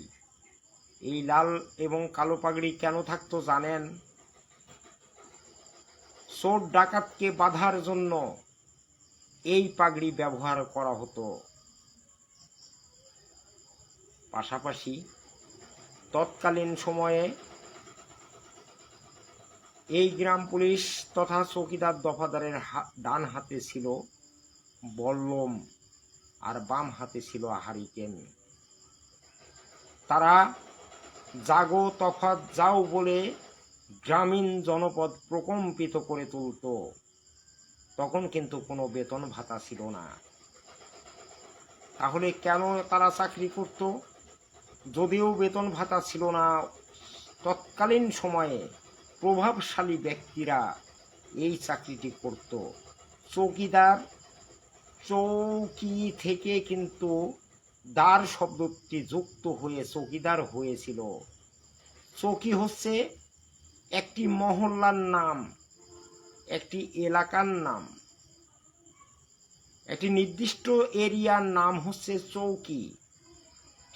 এই লাল এবং কালো পাগড়ি কেন থাকতো জানেন? চোর ডাকাতকে বাধার জন্য এই পাগড়ি ব্যবহার করা হতো। পাশাপাশি তৎকালীন সময়ে এই গ্রাম পুলিশ তথা চৌকিদার দফাদারের ডান হাতে ছিল বল্লম আর বাম হাতে ছিল হারিকেন। তারা জাগো তফাৎ যাও বলে গ্রামীণ জনপদ প্রকম্পিত করে তুলত। তখন কিন্তু কোনো বেতন ভাতা ছিল না। তাহলে কেন তারা চাকরি করত? যদিও বেতন ভাতা ছিল না, তৎকালীন সময়ে প্রভাবশালী ব্যক্তিরা এই চাকরিটি করত। চৌকিদার, চৌকি থেকে কিন্তু দার শব্দটি যুক্ত হয়ে চৌকিদার হয়েছিল। চৌকি হচ্ছে একটি মহল্লার নাম, একটি এলাকার নাম, একটি নির্দিষ্ট এরিয়ার নাম হচ্ছে চৌকি।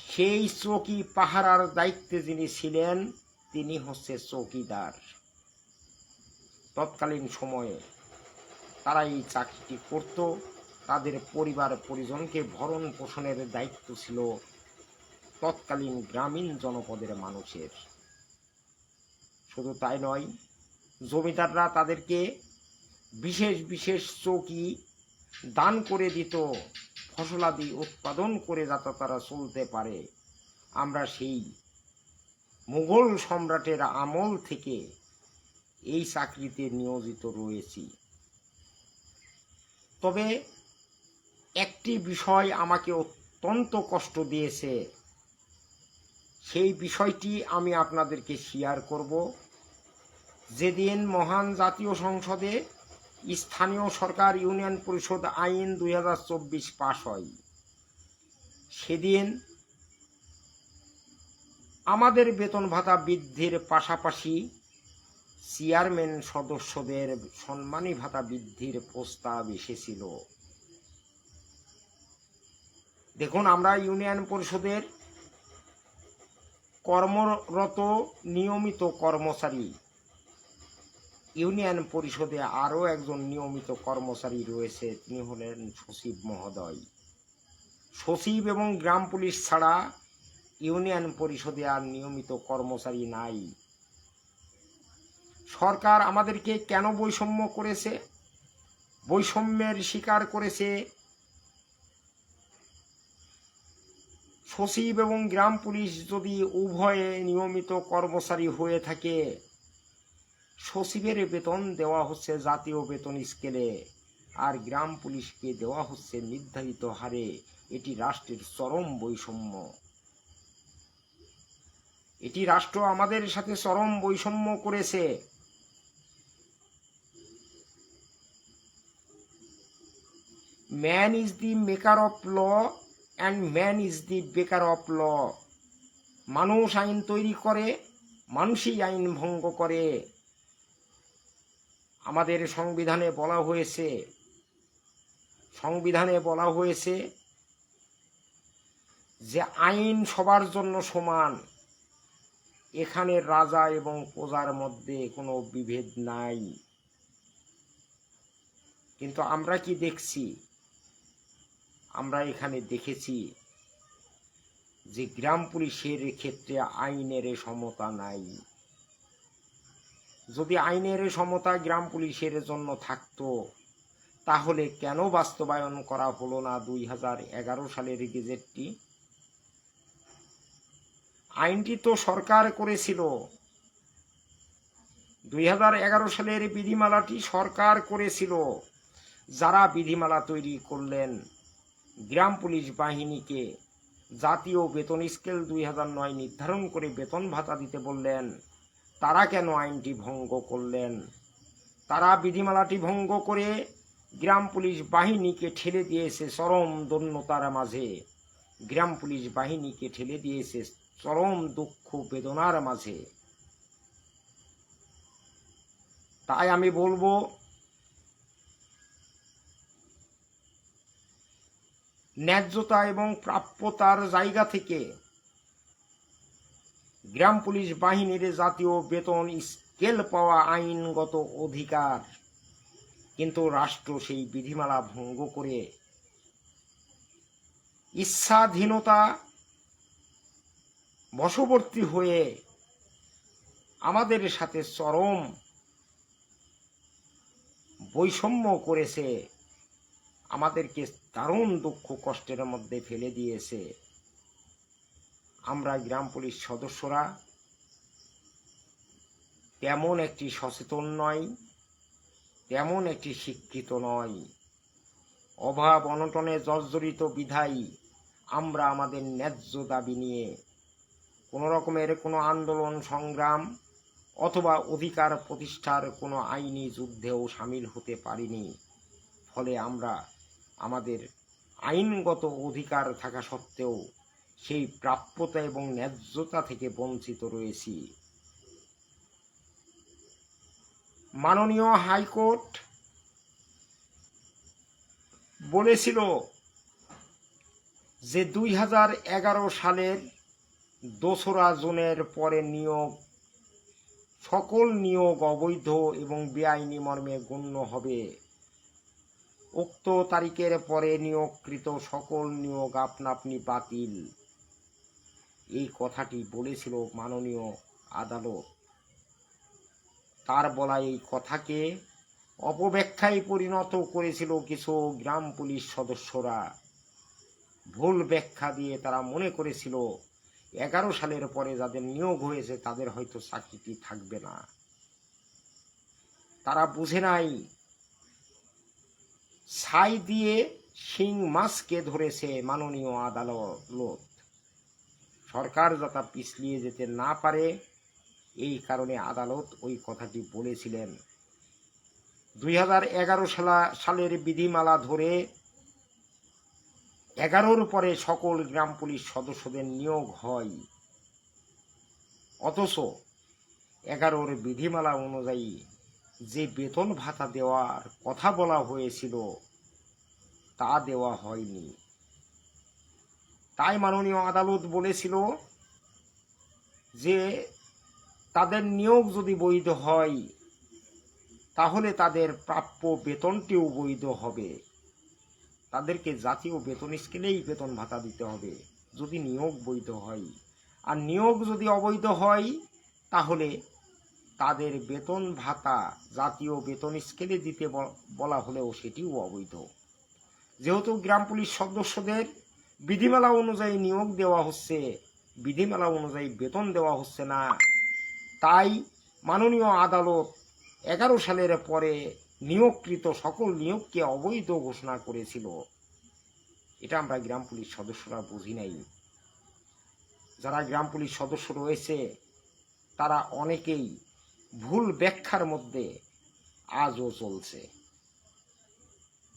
সেই চৌকি পাহারার দায়িত্বে যিনি ছিলেন তিনি হচ্ছে চৌকিদার। তৎকালীন সময়ে তারা এই চাকরিটি করত। তাদের পরিবার পরিজনকে ভরণ পোষণের দায়িত্ব ছিল তৎকালীন গ্রামীণ জনপদের মানুষের। শুধু তাই নয়, জমিদাররা তাদেরকে বিশেষ বিশেষ চৌকি দান করে দিত, ফসলাদি উৎপাদন করে যাতে তারা চলতে পারে। আমরা সেই মুঘল সম্রাটের আমল থেকে এই চাকরিতে নিয়োজিত রয়েছি। তবে একটি বিষয় আমাকে অত্যন্ত কষ্ট দিয়েছে, সেই বিষয়টি আমি আপনাদেরকে শেয়ার করব। যেদিন মহান জাতীয় সংসদে স্থানীয় সরকার ইউনিয়ন পরিষদ আইন 2024 পাশ হয়, সেদিন আমাদের বেতন ভাতা বৃদ্ধির পাশাপাশি চেয়ারম্যান সদস্যদের সম্মানী ভাতা বৃদ্ধির প্রস্তাব এসেছিল। দেখুন, আমরা ইউনিয়ন পরিষদের কর্মরত নিয়মিত কর্মচারী। ইউনিয়ন পরিষদে আরও একজন নিয়মিত কর্মচারী রয়েছে, তিনি হলেন সচিব মহোদয়। সচিব এবং গ্রাম পুলিশ ছাড়া ইউনিয়ন পরিষদে আর নিয়মিত কর্মচারী নাই। সরকার আমাদেরকে কেন বৈষম্য করেছে? বৈষম্যের শিকার করেছে সচিব এবং গ্রাম পুলিশ যদি উভয়ে নিয়মিত কর্মচারী হয়ে থাকে, সচিবের বেতন দেওয়া হচ্ছে জাতীয় বেতন স্কেলে, আর গ্রাম পুলিশকে দেওয়া হচ্ছে নির্ধারিত হারে। এটি রাষ্ট্রের চরম বৈষম্য। এটি রাষ্ট্র আমাদের সাথে চরম বৈষম্য করেছে। Man is the maker of law and man is the baker of ল। মানুষ আইন তৈরি করে, মানুষই আইন ভঙ্গ করে। আমাদের সংবিধানে বলা হয়েছে যে আইন সবার জন্য সমান। এখানে রাজা এবং প্রজার মধ্যে কোনো বিভেদ নাই। কিন্তু আমরা কি দেখছি? আমরা এখানে দেখেছি যে গ্রাম পুলিশের ক্ষেত্রে আইনের সমতা নাই। যদি আইনের সমতা গ্রাম পুলিশের জন্য থাকতো, তাহলে কেন বাস্তবায়ন করা হলো না 2011 সালের গেজেটটি? আইনটি তো সরকার করেছিল। 2011 সালের বিধিমালাটি সরকার করেছিল। যারা বিধিমালা তৈরি করলেন, গ্রাম পুলিশ বাহিনীকে জাতীয় বেতন স্কেল 2009 নির্ধারণ করে বেতন ভাতা দিতে বললেন, তারা কেন আইনটি ভঙ্গ করলেন? তারা বিধিমালাটি ভঙ্গ করে গ্রাম পুলিশ বাহিনীকে ঠেলে দিয়েছে চরম দৈন্যতার মাঝে। গ্রাম পুলিশ বাহিনীকে ঠেলে দিয়েছে চরম দুঃখ বেদনার মাঝে। তাই আমি বলবো, ন্যায্যতা এবং প্রাপ্যতার জায়গা থেকে গ্রাম পুলিশ বাহিনীর জাতীয় বেতন স্কেল পাওয়া আইনগত অধিকার, কিন্তু রাষ্ট্র সেই বিধিমালা ভঙ্গ করে ইচ্ছাধীনতা বশবর্তী হয়ে আমাদের সাথে চরম বৈষম্য করেছে, আমাদেরকে দারুণ দুঃখ কষ্টের মধ্যে ফেলে দিয়েছে। আমরা গ্রাম পুলিশ সদস্যরা তেমন একটি সচেতন নয়, তেমন একটি শিক্ষিত নয়। অভাব অনটনে জর্জরিত বিধায় আমরা আমাদের ন্যায্য দাবি নিয়ে কোনো রকমের কোনো আন্দোলন সংগ্রাম অথবা অধিকার প্রতিষ্ঠার কোনো আইনি যুদ্ধেও সামিল হতে পারিনি। ফলে আমরা আমাদের আইনগত অধিকার থাকা সত্ত্বেও সেই প্রাপ্যতা এবং ন্যায্যতা থেকে বঞ্চিত রয়েছি। মাননীয় হাইকোর্ট বলেছিল যে 2011 সালের 2রা জুনের পরে সকল নিয়োগ অবৈধ এবং বেআইনি মর্মে গণ্য হবে। উক্ত তারিখের পরে নিয়োগকৃত সকল নিয়োগ আপনা আপনি বাতিল। এই কথাটি বলেছিল মাননীয় আদালত। তার বলা এই কথাকে অপব্যাখ্যায় পরিণত করেছিল কিছু গ্রাম পুলিশ সদস্যরা। ভুল ব্যাখ্যা দিয়ে তারা মনে করেছিল 11 সালের পরে যাদের নিয়োগ হয়েছে তাদের হয়তো চাকরিটি থাকবে না। তারা বুঝে নাই ছাই দিয়ে শিং মাছকে ধরেছে মাননীয় আদালত। সরকার যাতে পিছলিয়ে যেতে না পারে এই কারণে আদালত ওই কথাটি বলেছিলেন। 2011 সালের বিধিমালা ধরে 11-র পরে সকল গ্রাম পুলিশ সদস্যদের নিয়োগ হয়, অথচ 11-র বিধিমালা অনুযায়ী যে বেতন ভাতা দেওয়ার কথা বলা হয়েছিল তা দেওয়া হয়নি। তাই মাননীয় আদালত বলেছিল যে তাদের নিয়োগ যদি বৈধ হয় তাহলে তাদের প্রাপ্য বেতনটিও বৈধ হবে। তাদেরকে জাতীয় বেতন স্কেলেই বেতন ভাতা দিতে হবে যদি নিয়োগ বৈধ হয়। আর নিয়োগ যদি অবৈধ হয় তাহলে তাদের বেতন ভাতা জাতীয় বেতন স্কেলে দিতে বলা হলেও সেটিও অবৈধ। যেহেতু গ্রাম পুলিশ সদস্যদের বিধিমালা অনুযায়ী নিয়োগ দেওয়া হচ্ছে, বিধিমালা অনুযায়ী বেতন দেওয়া হচ্ছে না, তাই মাননীয় আদালত 11 সালের পরে নিয়োগকৃত সকল নিয়োগকে অবৈধ ঘোষণা করেছিল। এটা আমরা গ্রাম পুলিশ সদস্যরা বুঝি নাই। যারা গ্রাম পুলিশ সদস্য রয়েছে তারা অনেকেই ভুল ব্যাখ্যার মধ্যে আজও চলছে।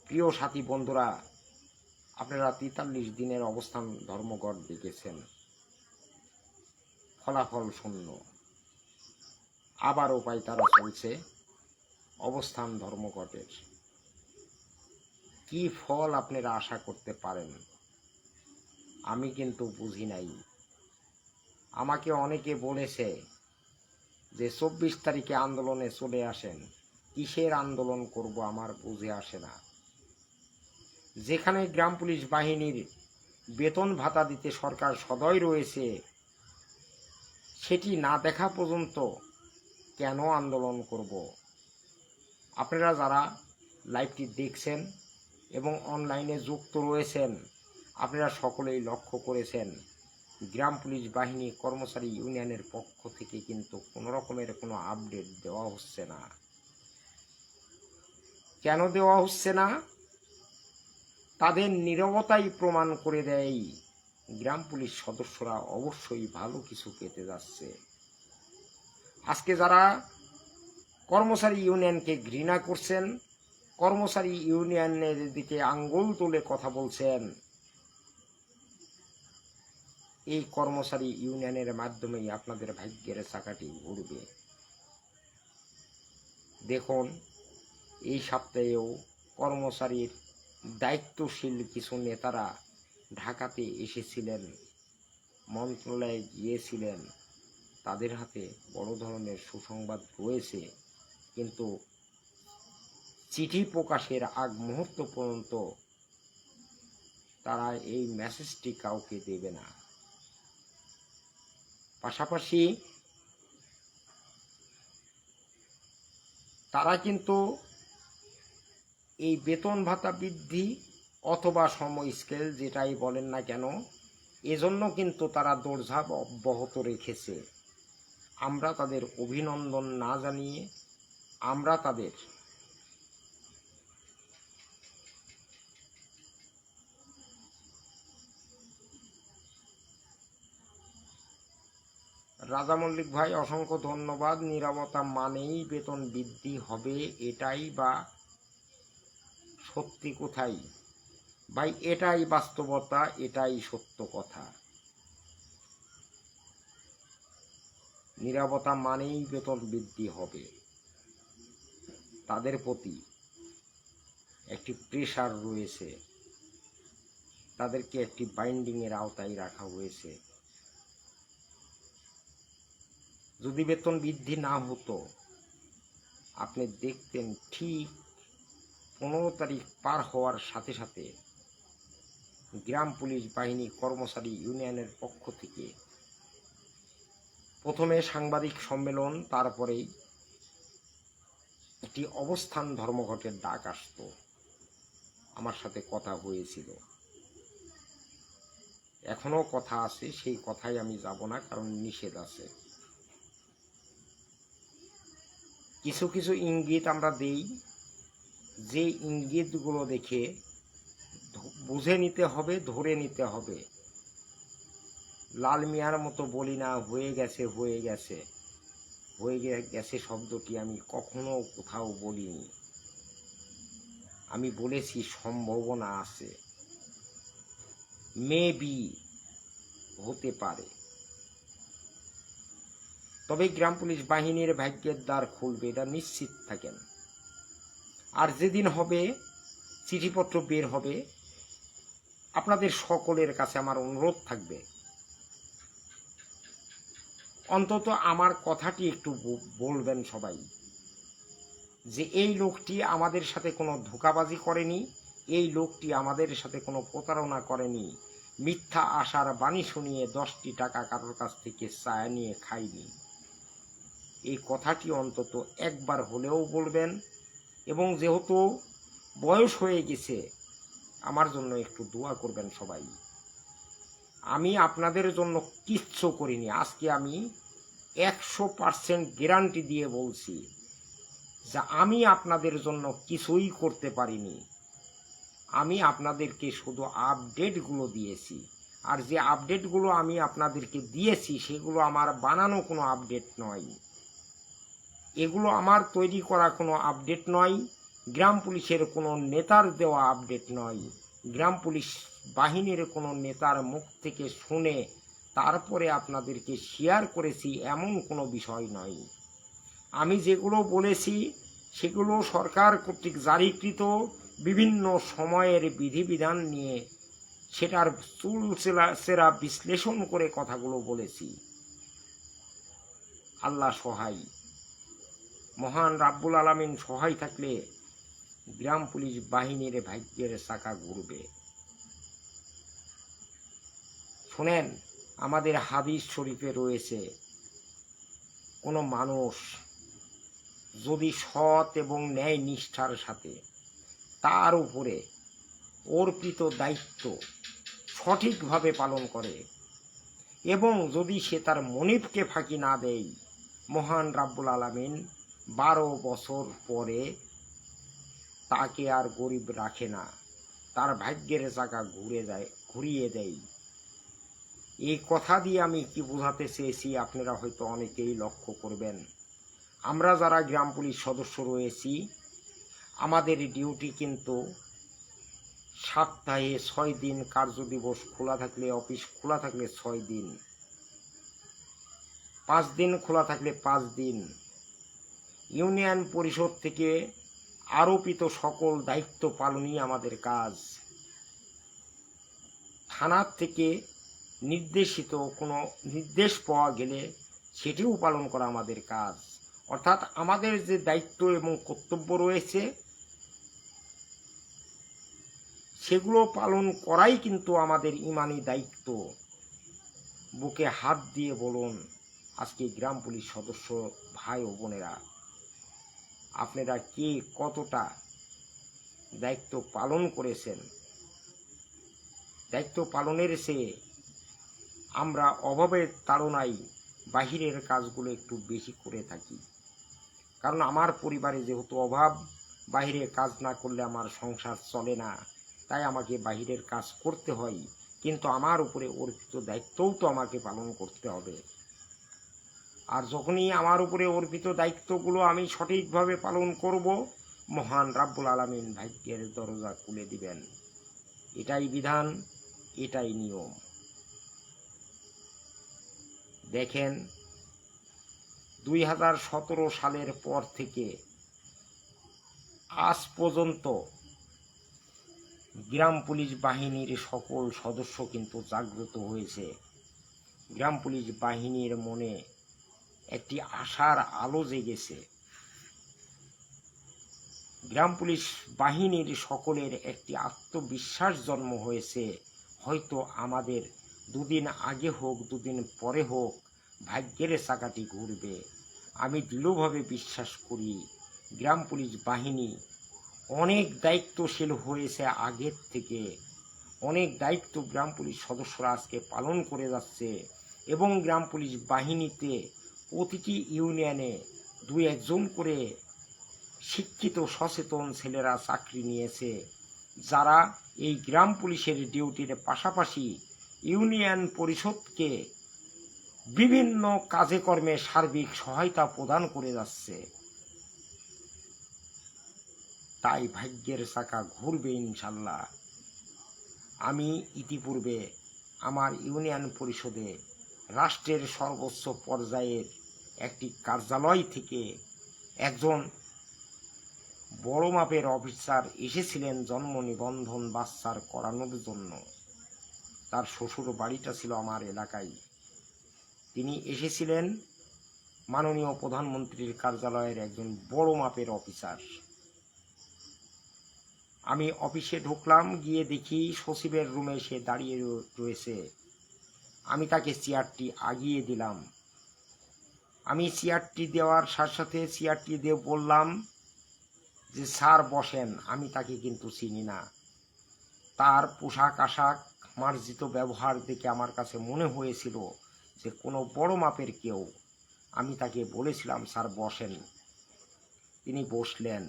প্রিয় সাথী বন্ধুরা, আপনারা 43 দিনের অবস্থান ধর্মঘট দেখেছেন, ফলাফল শূন্য। আবারও পায়তারা চলছে অবস্থান ধর্মঘটের। কি ফল আপনারা আশা করতে পারেন আমি কিন্তু বুঝি নাই। আমাকে অনেকে বলেছে যে 24 তারিখে আন্দোলনে চলে আসেন। কিসের আন্দোলন করব আমার বুঝে আসে না। যেখানে গ্রাম পুলিশ বাহিনীর বেতন ভাতা দিতে সরকার সদয় রয়েছে সেটি না দেখা পর্যন্ত কেন আন্দোলন করব? আপনারা যারা লাইভটি দেখছেন এবং অনলাইনে যুক্ত রয়েছেন আপনারা সকলেই লক্ষ্য করেছেন গ্রাম পুলিশ বাহিনী কর্মচারী ইউনিয়নের পক্ষ থেকে কিন্তু কোনো রকমের কোনো আপডেট দেওয়া হচ্ছে না। কেন দেওয়া হচ্ছে না? তাদের নীরবতাই প্রমাণ করে দেয় গ্রাম পুলিশ সদস্যরা অবশ্যই ভালো কিছু পেতে যাচ্ছে। আজকে যারা কর্মচারী ইউনিয়নকে ঘৃণা করছেন, কর্মচারী ইউনিয়নের দিকে আঙ্গুল তুলে কথা বলছেন, এই কর্মচারী ইউনিয়নের মাধ্যমেই আপনাদের ভাগ্যের চাকাটি ঘুরবে। দেখুন, এই সপ্তাহেও কর্মচারীর দায়িত্বশীল কিছু নেতারা ঢাকাতে এসেছিলেন, মন্ত্রণালয়ে গিয়েছিলেন, তাদের হাতে বড় ধরনের সুসংবাদ রয়েছে, কিন্তু চিঠি প্রকাশের আগ মুহূর্ত পর্যন্ত তারা এই মেসেজটি কাউকে দেবে না। পাশাপাশি তারা কিন্তু এই বেতন ভাতা বৃদ্ধি অথবা সম স্কেল যেটাই বলেন না কেন, এজন্য কিন্তু তারা দৌড়ঝাঁপ অব্যাহত রেখেছে। আমরা তাদের অভিনন্দন না জানিয়ে আমরা তাদের রাজা মল্লিক ভাই অসংখ্য ধন্যবাদ। নীরবতা মানেই বেতন বৃদ্ধি হবে, এটাই বা সত্যি কোথায় ভাই? এটাই বাস্তবতা, এটাই সত্য কথা। নীরবতা মানেই বেতন বৃদ্ধি হবে। তাদের প্রতি একটি প্রেশার রয়েছে, তাদেরকে একটি বাইন্ডিংয়ের আওতায় রাখা হয়েছে। যদি বেতন বৃদ্ধি না হতো, আপনি দেখতেন ঠিক 15 তারিখ পার হওয়ার সাথে সাথে গ্রাম পুলিশ বাহিনী কর্মচারী ইউনিয়নের পক্ষ থেকে প্রথমে সাংবাদিক সম্মেলন, তারপরেই একটি অবস্থান ধর্মঘটের ডাক আসতো। আমার সাথে কথা হয়েছিল, এখনো কথা আছে, সেই কথাই আমি যাব না, কারণ নিষেধ আছে। কিছু কিছু ইঙ্গিত আমরা দেই, যে ইঙ্গিতগুলো দেখে বুঝে নিতে হবে, ধরে নিতে হবে। লাল মিয়ার মতো বলি না হয়ে গেছে হয়ে গেছে। হয়ে গেছে শব্দটি আমি কখনো কোথাও বলিনি। আমি বলেছি সম্ভাবনা আছে, মেবি হতে পারে। তবে গ্রাম পুলিশ বাহিনীর ভাগ্যের দ্বার খুলবে, এটা নিশ্চিত থাকেন। আর যেদিন হবে, চিঠিপত্র বের হবে, আপনাদের সকলের কাছে আমার অনুরোধ থাকবে, অন্তত আমার কথাটি একটু বলবেন সবাই, যে এই লোকটি আমাদের সাথে কোনো ধোঁকাবাজি করেনি, এই লোকটি আমাদের সাথে কোনো প্রতারণা করেনি, মিথ্যা আশার বাণী শুনিয়ে 10টি টাকা কারোর কাছ থেকে চায়া নিয়ে খাইনি। এই কথাটি অন্তত একবার হলেও বলবেন। এবং যেহেতু বয়স হয়ে গেছে, আমার জন্য একটু দোয়া করবেন সবাই। আমি আপনাদের জন্য কিচ্ছু করিনি। আজকে আমি 100% গ্যারান্টি দিয়ে বলছি যে আমি আপনাদের জন্য কিছুই করতে পারিনি। আমি আপনাদেরকে শুধু আপডেটগুলো দিয়েছি, আর যে আপডেটগুলো আমি আপনাদেরকে দিয়েছি সেগুলো আমার বানানো কোনো আপডেট নয়, এগুলো আমার তৈরি করা কোনো আপডেট নয়, গ্রাম পুলিশের কোনো নেতার দেওয়া আপডেট নয়, গ্রাম পুলিশ বাহিনীর কোনো নেতার মুখ থেকে শুনে তারপরে আপনাদেরকে শেয়ার করেছি এমন কোনো বিষয় নয়। আমি যেগুলো বলেছি সেগুলো সরকার কর্তৃক জারিকৃত বিভিন্ন সময়ের বিধিবিধান নিয়ে সেটার চুলচেরা বিশ্লেষণ করে কথাগুলো বলেছি। আল্লাহ সহায়, মহান রাব্বুল আলামিন সহায় থাকলে গ্রাম পুলিশ বাহিনীর ভাগ্যের চাকা ঘুরবে। শুনেন, আমাদের হাদিস শরীফে রয়েছে, কোনো মানুষ যদি সৎ এবং ন্যায় নিষ্ঠার সাথে তার উপরে অর্পিত দায়িত্ব সঠিকভাবে পালন করে এবং যদি সে তার মনিবকে ফাঁকি না দেয়, মহান রাব্বুল আলামিন 12 বছর পরে তাকে আর গরিব রাখে না, তার ভাগ্যের চাকা ঘুরিয়ে দেয়। এই কথা দিয়ে আমি কি বোঝাতে চেয়েছি আপনারা হয়তো অনেকেই লক্ষ্য করবেন। আমরা যারা গ্রাম পুলিশ সদস্য রয়েছি, আমাদের ডিউটি কিন্তু সপ্তাহে 6 দিন কার্যদিবস খোলা থাকলে, অফিস খোলা থাকলে 6 দিন, 5 দিন খোলা থাকলে 5 দিন, ইউনিয়ন পরিষদ থেকে আরোপিত সকল দায়িত্ব পালনই আমাদের কাজ। থানার থেকে নির্দেশিত কোনো নির্দেশ পাওয়া গেলে সেটিও পালন করা আমাদের কাজ। অর্থাৎ আমাদের যে দায়িত্ব এবং কর্তব্য রয়েছে সেগুলো পালন করাই কিন্তু আমাদের ইমানি দায়িত্ব। বুকে হাত দিয়ে বলুন আজকে গ্রাম পুলিশ সদস্য ভাই ও বোনেরা, আপনারা কে কতটা দায়িত্ব পালন করেছেন? দায়িত্ব পালনের চেয়ে আমরা অভাবের তাড়নায় বাহিরের কাজগুলো একটু বেশি করে থাকি। কারণ আমার পরিবারে যেহেতু অভাব, বাহিরে কাজ না করলে আমার সংসার চলে না, তাই আমাকে বাহিরের কাজ করতে হয়। কিন্তু আমার উপরে অর্পিত দায়িত্বও তো আমাকে পালন করতে হবে। আর যখনই আমার উপরে অর্পিত দায়িত্বগুলো আমি সঠিকভাবে পালন করব, মহান রাব্বুল আলামিন ভাগ্যের দরজা খুলে দিবেন। এটাই বিধান, এটাই নিয়ম। দেখেন 2017 সালের পর থেকে আজ পর্যন্ত গ্রাম পুলিশ বাহিনীর সকল সদস্য কিন্তু জাগ্রত হয়েছে। গ্রাম পুলিশ বাহিনীর মনে একটি আশার আলো জেগেছে। গ্রাম পুলিশ বাহিনীর সকলের একটি আত্মবিশ্বাস জন্ম হয়েছে, হয়তো আমাদের দুদিন আগে হোক দুদিন পরে হোক ভাগ্যের চাকাটি ঘুরবে। আমি দৃঢ়ভাবে বিশ্বাস করি গ্রাম পুলিশ বাহিনী অনেক দায়িত্বশীল হয়েছে আগের থেকে। অনেক দায়িত্ব গ্রাম পুলিশ সদস্যরা আজকে পালন করে যাচ্ছে এবং গ্রাম পুলিশ বাহিনীতে প্রতিটি ইউনিয়নে 2-1 জন করে শিক্ষিত সচেতন ছেলেরা চাকরি নিয়েছে, যারা এই গ্রাম পুলিশের ডিউটির পাশাপাশি ইউনিয়ন পরিষদকে বিভিন্ন কাজে কর্মে সার্বিক সহায়তা প্রদান করে যাচ্ছে। তাই ভাগ্যের চাকা ঘুরবে ইনশাল্লাহ। আমি ইতিপূর্বে আমার ইউনিয়ন পরিষদে রাষ্ট্রের সর্বোচ্চ পর্যায়ের একটি কার্যালয় থেকে একজন বড় মাপের অফিসার এসেছিলেন জন্ম নিবন্ধন বাচ্চার করানোর জন্য। তার শ্বশুর বাড়িটা ছিল আমার এলাকায়। তিনি এসেছিলেন মাননীয় প্রধানমন্ত্রীর কার্যালয়ের একজন বড় মাপের অফিসার। আমি অফিসে ঢুকলাম, গিয়ে দেখি সচিবের রুমে সে দাঁড়িয়ে রয়েছে। আমি তাকে চেয়ারটি আগিয়ে দিলাম। আমি চেয়ারটি দেওয়ার সাথে সাথে চেয়ারটি দিয়ে বললাম যে স্যার বসেন। আমি তাকে কিন্তু চিনি না। তার পোশাক আশাক মার্জিত ব্যবহার দেখে আমার কাছে মনে হয়েছিল যে কোনো বড় মাপের কেউ। আমি তাকে বলেছিলাম স্যার বসেন। তিনি বসলেন।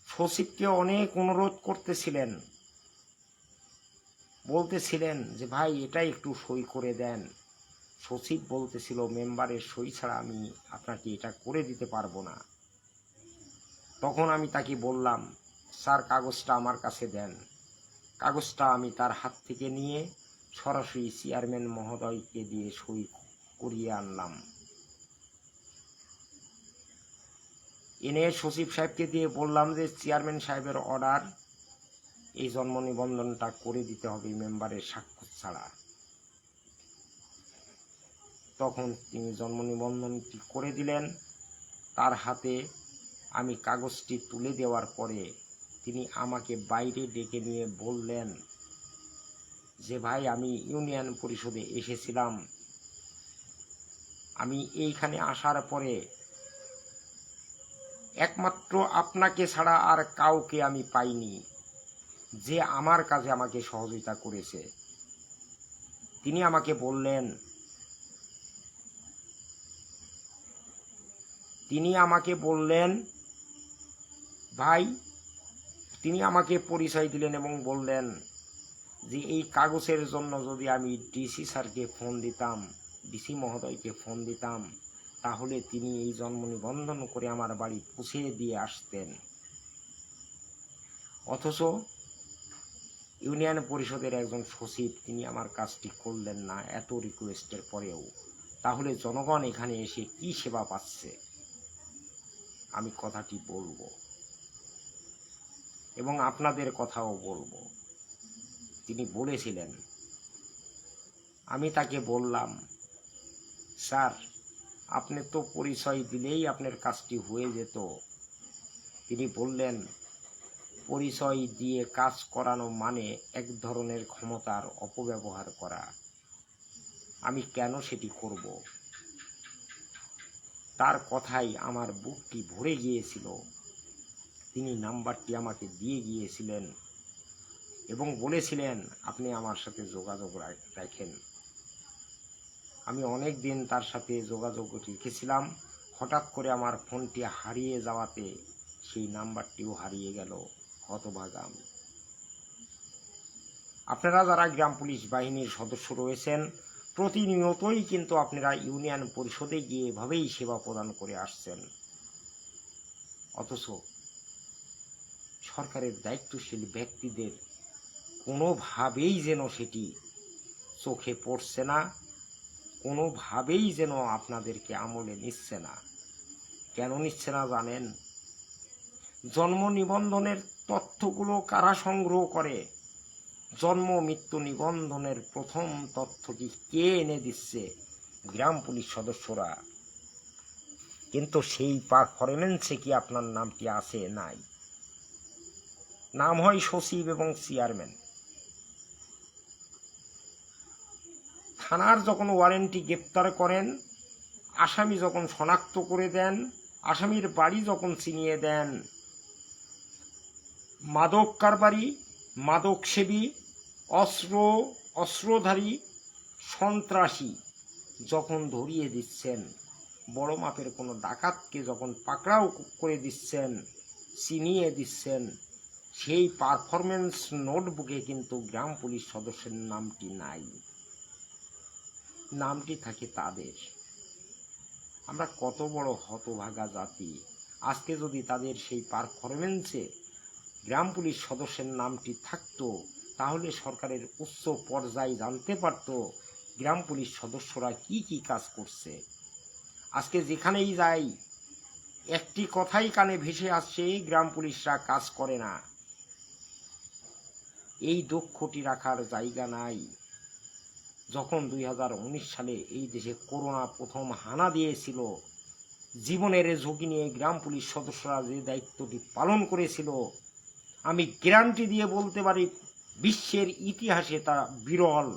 সচিবকে অনেক অনুরোধ করতেছিলেন, বলতেছিলেন যে ভাই এটা একটু সই করে দেন। সচিব বলতেছিল মেম্বারের সই ছাড়া আমি আপনাকে এটা করে দিতে পারবো না। তখন আমি তাকে বললাম স্যার কাগজটা আমার কাছে দেন। কাগজটা আমি তার হাত থেকে নিয়ে সরাসরি চেয়ারম্যান মহোদয়কে দিয়ে সই করিয়ে আনলাম। এনে সচিব সাহেবকে দিয়ে বললাম যে চেয়ারম্যান সাহেবের অর্ডার, এই জন্ম নিবন্ধনটা করে দিতে হবে মেম্বারের স্বাক্ষর ছাড়া। তখন তিনি জন্ম নিবন্ধনটি করে দিলেন। তার হাতে আমি কাগজটি তুলে দেওয়ার পরে তিনি আমাকে বাইরে ডেকে নিয়ে বললেন যে ভাই আমি ইউনিয়ন পরিষদে এসেছিলাম, আমি এইখানে আসার পরে একমাত্র আপনাকে ছাড়া আর কাউকে আমি পাইনি যে আমার কাজে আমাকে সহযোগিতা করেছে। তিনি আমাকে বললেন ভাই, তিনি আমাকে পরিচয় দিলেন এবং বললেন যে এই কাগজের জন্য যদি আমি ডিসি স্যারকে ফোন দিতাম, ডিসি মহোদয়কে ফোন দিতাম, তাহলে তিনি এই জন্ম নিবন্ধন করে আমার বাড়ি পৌঁছে দিয়ে আসতেন। অথচ ইউনিয়ন পরিষদের একজন সচিব তিনি আমার কাজটি করলেন না এত রিকোয়েস্টের পরেও। তাহলে জনগণ এখানে এসে কি সেবা পাচ্ছে? আমি কথাটি বলবো এবং আপনাদের কথাও বলবো। তিনি বলেছিলেন। আমি তাকে বললাম, স্যার, আপনি তো পরিচয় দিলেই আপনার কাজটি হয়ে যেত। তিনি বললেন, পরিচয় দিয়ে কাজ করানো মানে এক ধরনের ক্ষমতার অপব্যবহার করা। আমি কেন সেটি করব? তার কথাই আমার বুকটি ভরে গিয়েছিল। তিনি নাম্বারটি আমাকে দিয়ে গিয়েছিলেন এবং বলেছিলেন, আপনি আমার সাথে যোগাযোগ রাখেন। আমি অনেক দিন তার সাথে যোগাযোগ রেখেছিলাম। হঠাৎ করে আমার ফোনটি হারিয়ে যাওয়াতে সেই নাম্বারটিও হারিয়ে গেল। হতভাগা আমি। আপনারা যারা গ্রাম পুলিশ বাহিনীর সদস্য রয়েছেন, প্রতিনিয়তই কিন্তু আপনারা ইউনিয়ন পরিষদে গিয়ে এভাবেই সেবা প্রদান করে আসছেন। অথচ সরকারের দায়িত্বশীল ব্যক্তিদের কোনোভাবেই যেন সেটি চোখে পড়ছে না, কোনোভাবেই যেন আপনাদেরকে আমলে নিচ্ছে না। কেন নিচ্ছে না জানেন? জন্ম নিবন্ধনের তথ্যগুলো কারা সংগ্রহ করে? জন্ম মৃত্যু নিবন্ধনের প্রথম তথ্যটি কে এনে দিচ্ছে? গ্রাম পুলিশ সদস্যরা। কিন্তু সেই পারফরমেন্সে কি আপনার নামটি আছে? নাই। নাম হয় সচিব এবং চেয়ারম্যান। থানার যখন ওয়ারেন্টি গ্রেপ্তার করেন, আসামি যখন শনাক্ত করে দেন, আসামির বাড়ি যখন চিনিয়ে দেন, মাদক কারবারি, মাদক সেবী, অস্ত্রধারী, সন্ত্রাসী যখন ধরিয়ে দিচ্ছেন, বড় মাপের কোনো ডাকাতকে যখন পাকড়াও করে দিচ্ছেন, চিনিয়ে দিচ্ছেন, সেই পারফরমেন্স নোটবুকে কিন্তু গ্রাম পুলিশ সদস্যের নামটি নাই। নামটি থাকে তাদের। আমরা কত বড় হতভাগা জাতি। আজকে যদি তাদের সেই পারফরমেন্সে গ্রাম পুলিশ সদস্যের নামটি থাকতো, তাহলে সরকারের উচ্চ পর্যায়ে জানতে পারত গ্রাম পুলিশ সদস্যরা কি কি কাজ করছে। আজকে যেখানেই যাই একটি কথাই কানে ভেসে আসছে, গ্রাম পুলিশরা কাজ করে না। এই দুঃখটি রাখার জায়গা নাই। যখন 2019 সালে এই দেশে করোনা প্রথম হানা দিয়েছিল, জীবনের ঝুঁকি নিয়ে গ্রাম পুলিশ সদস্যরা যে দায়িত্বটি পালন করেছিল, আমি গ্যারান্টি দিয়ে বলতে পারি বিশ্বের ইতিহাসে তা বিরল।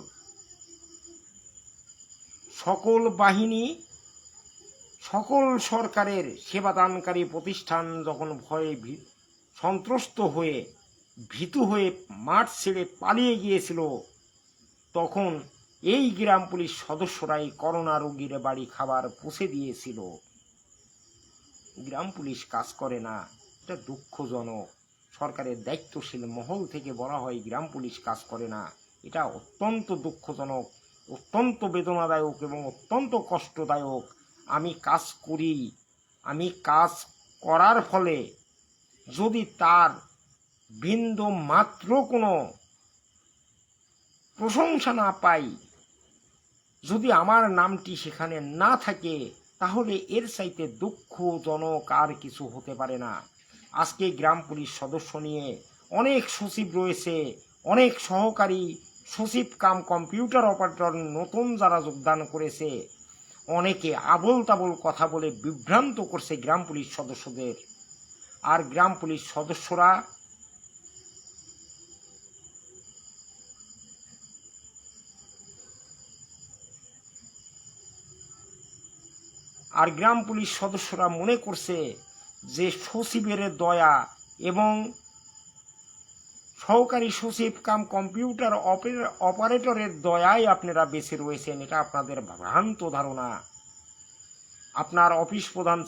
সকল বাহিনী, সকল সরকারের সেবাদানকারী প্রতিষ্ঠান যখন ভয়ে সন্ত্রস্ত হয়ে, ভীতু হয়ে মাঠ ছেড়ে পালিয়ে গিয়েছিল, তখন এই গ্রাম পুলিশ সদস্যরাই করোনা রোগীর বাড়ি খাবার পৌঁছে দিয়েছিল। গ্রাম পুলিশ কাজ করে না, এটা দুঃখজনক। সরকারের দায়িত্বশীল মহল থেকে বলা হয় গ্রাম পুলিশ কাজ করে না, এটা অত্যন্ত দুঃখজনক, অত্যন্ত বেদনাদায়ক এবং অত্যন্ত কষ্টদায়ক। আমি কাজ করি, আমি কাজ করার ফলে যদি তার বিন্দু মাত্র কোনো প্রশংসা না পাই, যদি আমার নামটি সেখানে না থাকে, তাহলে এর চাইতে দুঃখজনক আর কিছু হতে পারে না। আজকে গ্রাম পুলিশ সদস্য নিয়ে অনেক সচিব রয়েছে, অনেক সহকারী সচিব কাম কম্পিউটার অপারেটর নতুন যারা যোগদান করেছে, অনেকে আবোল তাবোল কথা বলে বিভ্রান্ত করছে গ্রাম পুলিশ সদস্যদের। আর গ্রাম পুলিশ সদস্যরা মনে করছে যে সচিবের দয়া এবং সহকারী সচিব কাম কম্পিউটার অপারেটরের দয়ায় আপনারা বেঁচে রয়েছেন। এটা আপনাদের ভ্রান্ত ধারণা। আপনার অফিস প্রধান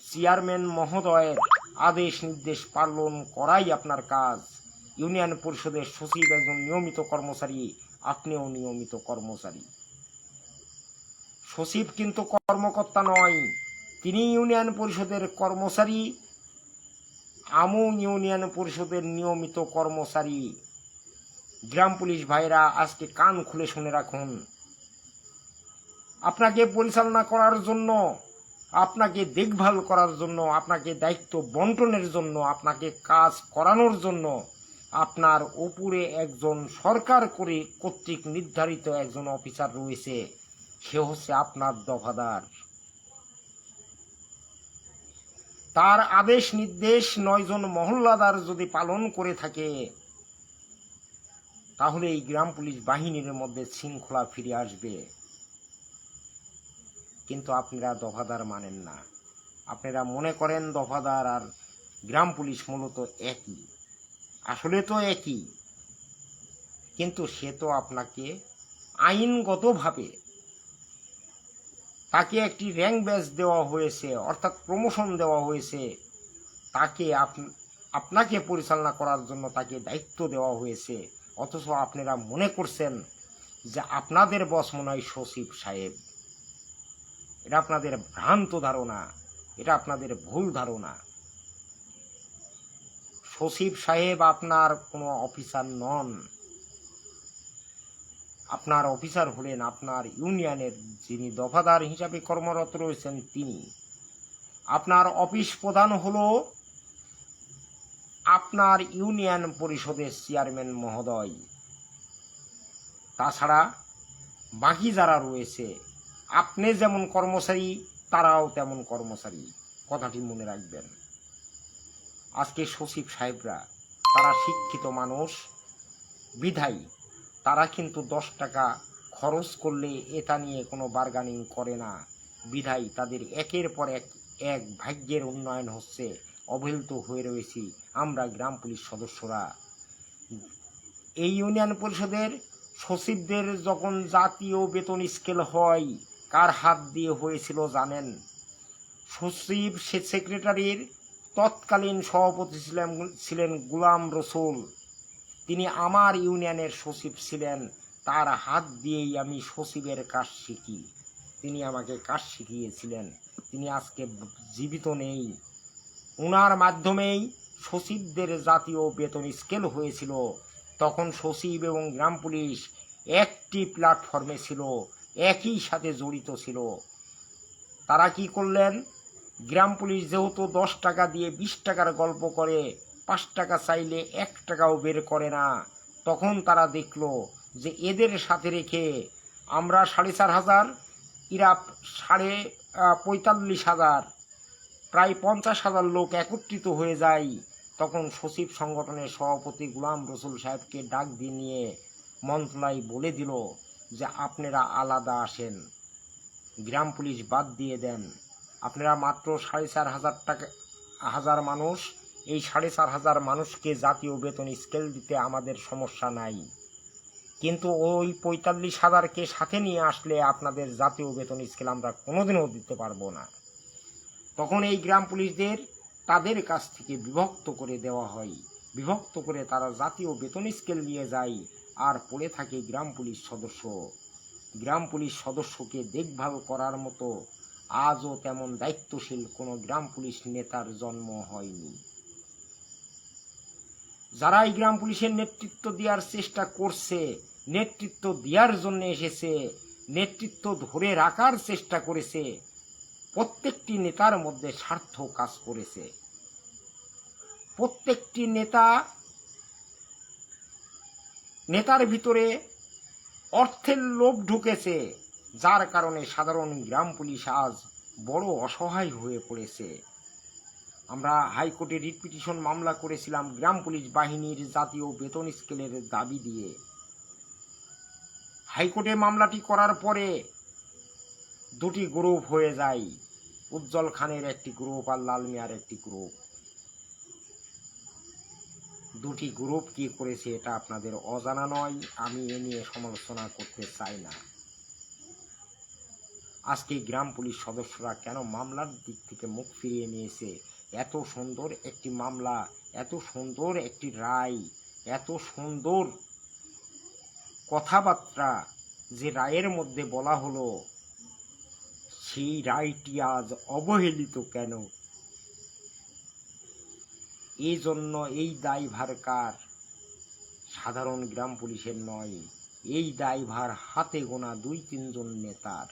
চেয়ারম্যান মহোদয়ের আদেশ নির্দেশ পালন করাই আপনার কাজ। ইউনিয়ন পরিষদের সচিব একজন নিয়মিত কর্মচারী, আপনিও নিয়মিত কর্মচারী। সচিব কিন্তু কর্মকর্তা নয়, তিনি ইউনিয়ন পরিষদের কর্মচারী, আমু ইউনিয়ন পরিষদের নিয়মিত কর্মচারী। গ্রাম পুলিশ ভাইরা আজকে কান খুলে শুনে রাখুন, আপনাকে পরিচালনা করার জন্য, আপনাকে দেখভাল করার জন্য, আপনাকে দায়িত্ব বন্টনের জন্য, আপনাকে কাজ করানোর জন্য আপনার উপরে একজন সরকার কর্তৃক নির্ধারিত একজন অফিসার রয়েছে, সে হচ্ছে আপনার দফাদার। তার আদেশ নির্দেশ 9 জন মহল্লাদার যদি পালন করে থাকে, তাহলে এই গ্রাম পুলিশ বাহিনীর মধ্যে শৃঙ্খলা ফিরে আসবে। কিন্তু আপনারা দফাদার মানেন না। আপনারা মনে করেন দফাদার আর গ্রাম পুলিশ মূলত একই। আসলে তো একই, কিন্তু সে তো আপনাকে আইনগতভাবে তাকে একটি র্যাঙ্ক ব্যাজ দেওয়া হয়েছে, অর্থাৎ প্রমোশন দেওয়া হয়েছে। তাকে আপনাকে পরিচালনা করার জন্য তাকে দায়িত্ব দেওয়া হয়েছে। অথচ আপনারা মনে করছেন যে আপনাদের বস মনে হয় সচিব সাহেব। এটা আপনাদের ভ্রান্ত ধারণা, এটা আপনাদের ভুল ধারণা। সচিব সাহেব আপনার কোনো অফিসার নন। আপনার অফিসার হলেন আপনার ইউনিয়নের যিনি দফাদার হিসাবে কর্মরত রয়েছেন তিনি। আপনার অফিস প্রধান হলো আপনার ইউনিয়ন পরিষদের চেয়ারম্যান মহোদয়। তাছাড়া বাকি যারা রয়েছে, আপনি যেমন কর্মচারী তারাও তেমন কর্মচারী, কথাটি মনে রাখবেন। আজকে সচিব সাহেবরা তারা শিক্ষিত মানুষ বিধায়ী, তারা কিন্তু 10 টাকা খরচ করলে এটা নিয়ে কোনো বার্গানিং করে না। বিধায়ী তাদের একের পর এক ভাগ্যের উন্নয়ন হচ্ছে। অবহেলিত হয়ে রয়েছি আমরা গ্রাম পুলিশ সদস্যরা। এই ইউনিয়ন পরিষদের সচিবদের যখন জাতীয় বেতন স্কেল হয়, কার হাত দিয়ে হয়েছিল জানেন? সচিব সেক্রেটারির তৎকালীন সভাপতি ছিলেন গোলাম রসুল। তিনি আমার ইউনিয়নের সচিব ছিলেন। তার হাত দিয়েই আমি সচিবের কাজ শিখি। তিনি আমাকে কাজ শিখিয়েছিলেন। তিনি আজকে জীবিত নেই। ওনার মাধ্যমেই সচিবদের জাতীয় বেতন স্কেল হয়েছিল। তখন সচিব এবং গ্রাম পুলিশ একটি প্ল্যাটফর্মে ছিল, একই সাথে জড়িত ছিল। তারা কি করলেন? গ্রাম পুলিশ যেহেতু 10 টাকা দিয়ে 20 টাকার গল্প করে, 5 টাকা চাইলে 1 টাকাও বের করে না, তখন তারা দেখলো যে এদের সাথে রেখে আমরা 4,500, এরা 45,000, প্রায় 50,000 লোক একত্রিত হয়ে যায়। তখন সচিব সংগঠনের সভাপতি গোলাম রসুল সাহেবকে ডাক দিয়ে নিয়ে মন্ত্রণালয় বলে দিল যে আপনারা আলাদা আসেন, গ্রাম পুলিশ বাদ দিয়ে দেন। আপনারা মাত্র 4,500 মানুষ, এই 4,500 মানুষকে জাতীয় বেতন স্কেল দিতে আমাদের সমস্যা নাই, কিন্তু ওই 45,000কে সাথে নিয়ে আসলে আপনাদের জাতীয় বেতন স্কেল আমরা কোনোদিনও দিতে পারবো না। তখন এই গ্রাম পুলিশদের তাদের কাছ থেকে বিভক্ত করে দেওয়া হয়। বিভক্ত করে তারা জাতীয় বেতন স্কেল নিয়ে যায়, আর পড়ে থাকে গ্রাম পুলিশ সদস্য। গ্রাম পুলিশ সদস্যকে দেখভাল করার মতো আজও তেমন দায়িত্বশীল কোনো গ্রাম পুলিশ নেতার জন্ম হয়নি। যারা এই গ্রাম পুলিশের নেতৃত্ব দেওয়ার চেষ্টা করছে, নেতৃত্ব দেওয়ার জন্য এসেছে, নেতৃত্ব ধরে রাখার চেষ্টা করেছে, প্রত্যেকটি নেতার মধ্যে স্বার্থ কাজ করেছে। প্রত্যেকটি নেতার ভিতরে অর্থের লোভ ঢুকেছে, যার কারণে সাধারণ গ্রাম পুলিশ আজ বড় অসহায় হয়ে পড়েছে। আমরা হাইকোর্টে রিট পিটিশন মামলা করেছিলাম গ্রাম পুলিশ বাহিনীর জাতীয় বেতন স্কেলের দাবি দিয়ে। হাইকোর্টে মামলাটি করার পরে দুটি গ্রুপ হয়ে যায়, উজ্জ্বল খানের একটি গ্রুপ আর লাল মিয়ার একটি গ্রুপ। দুটি গ্রুপ কি করেছে এটা আপনাদের অজানা নয়, আমি এ নিয়ে সমালোচনা করতে চাই না। আজকে গ্রাম পুলিশ সদস্যরা কেন মামলার দিক থেকে মুখ ফিরিয়ে নিয়েছে? এত সুন্দর একটি মামলা, এত সুন্দর একটি রায়, এত সুন্দর কথাবার্তা যে রায়ের মধ্যে বলা হলো, সেই রায়টি আজ অবহেলিত কেন? এই জন্য এই দায়ভার কার? সাধারণ গ্রাম পুলিশের নয়, এই দায়ভার হাতে গোনা 2-3 জন নেতার।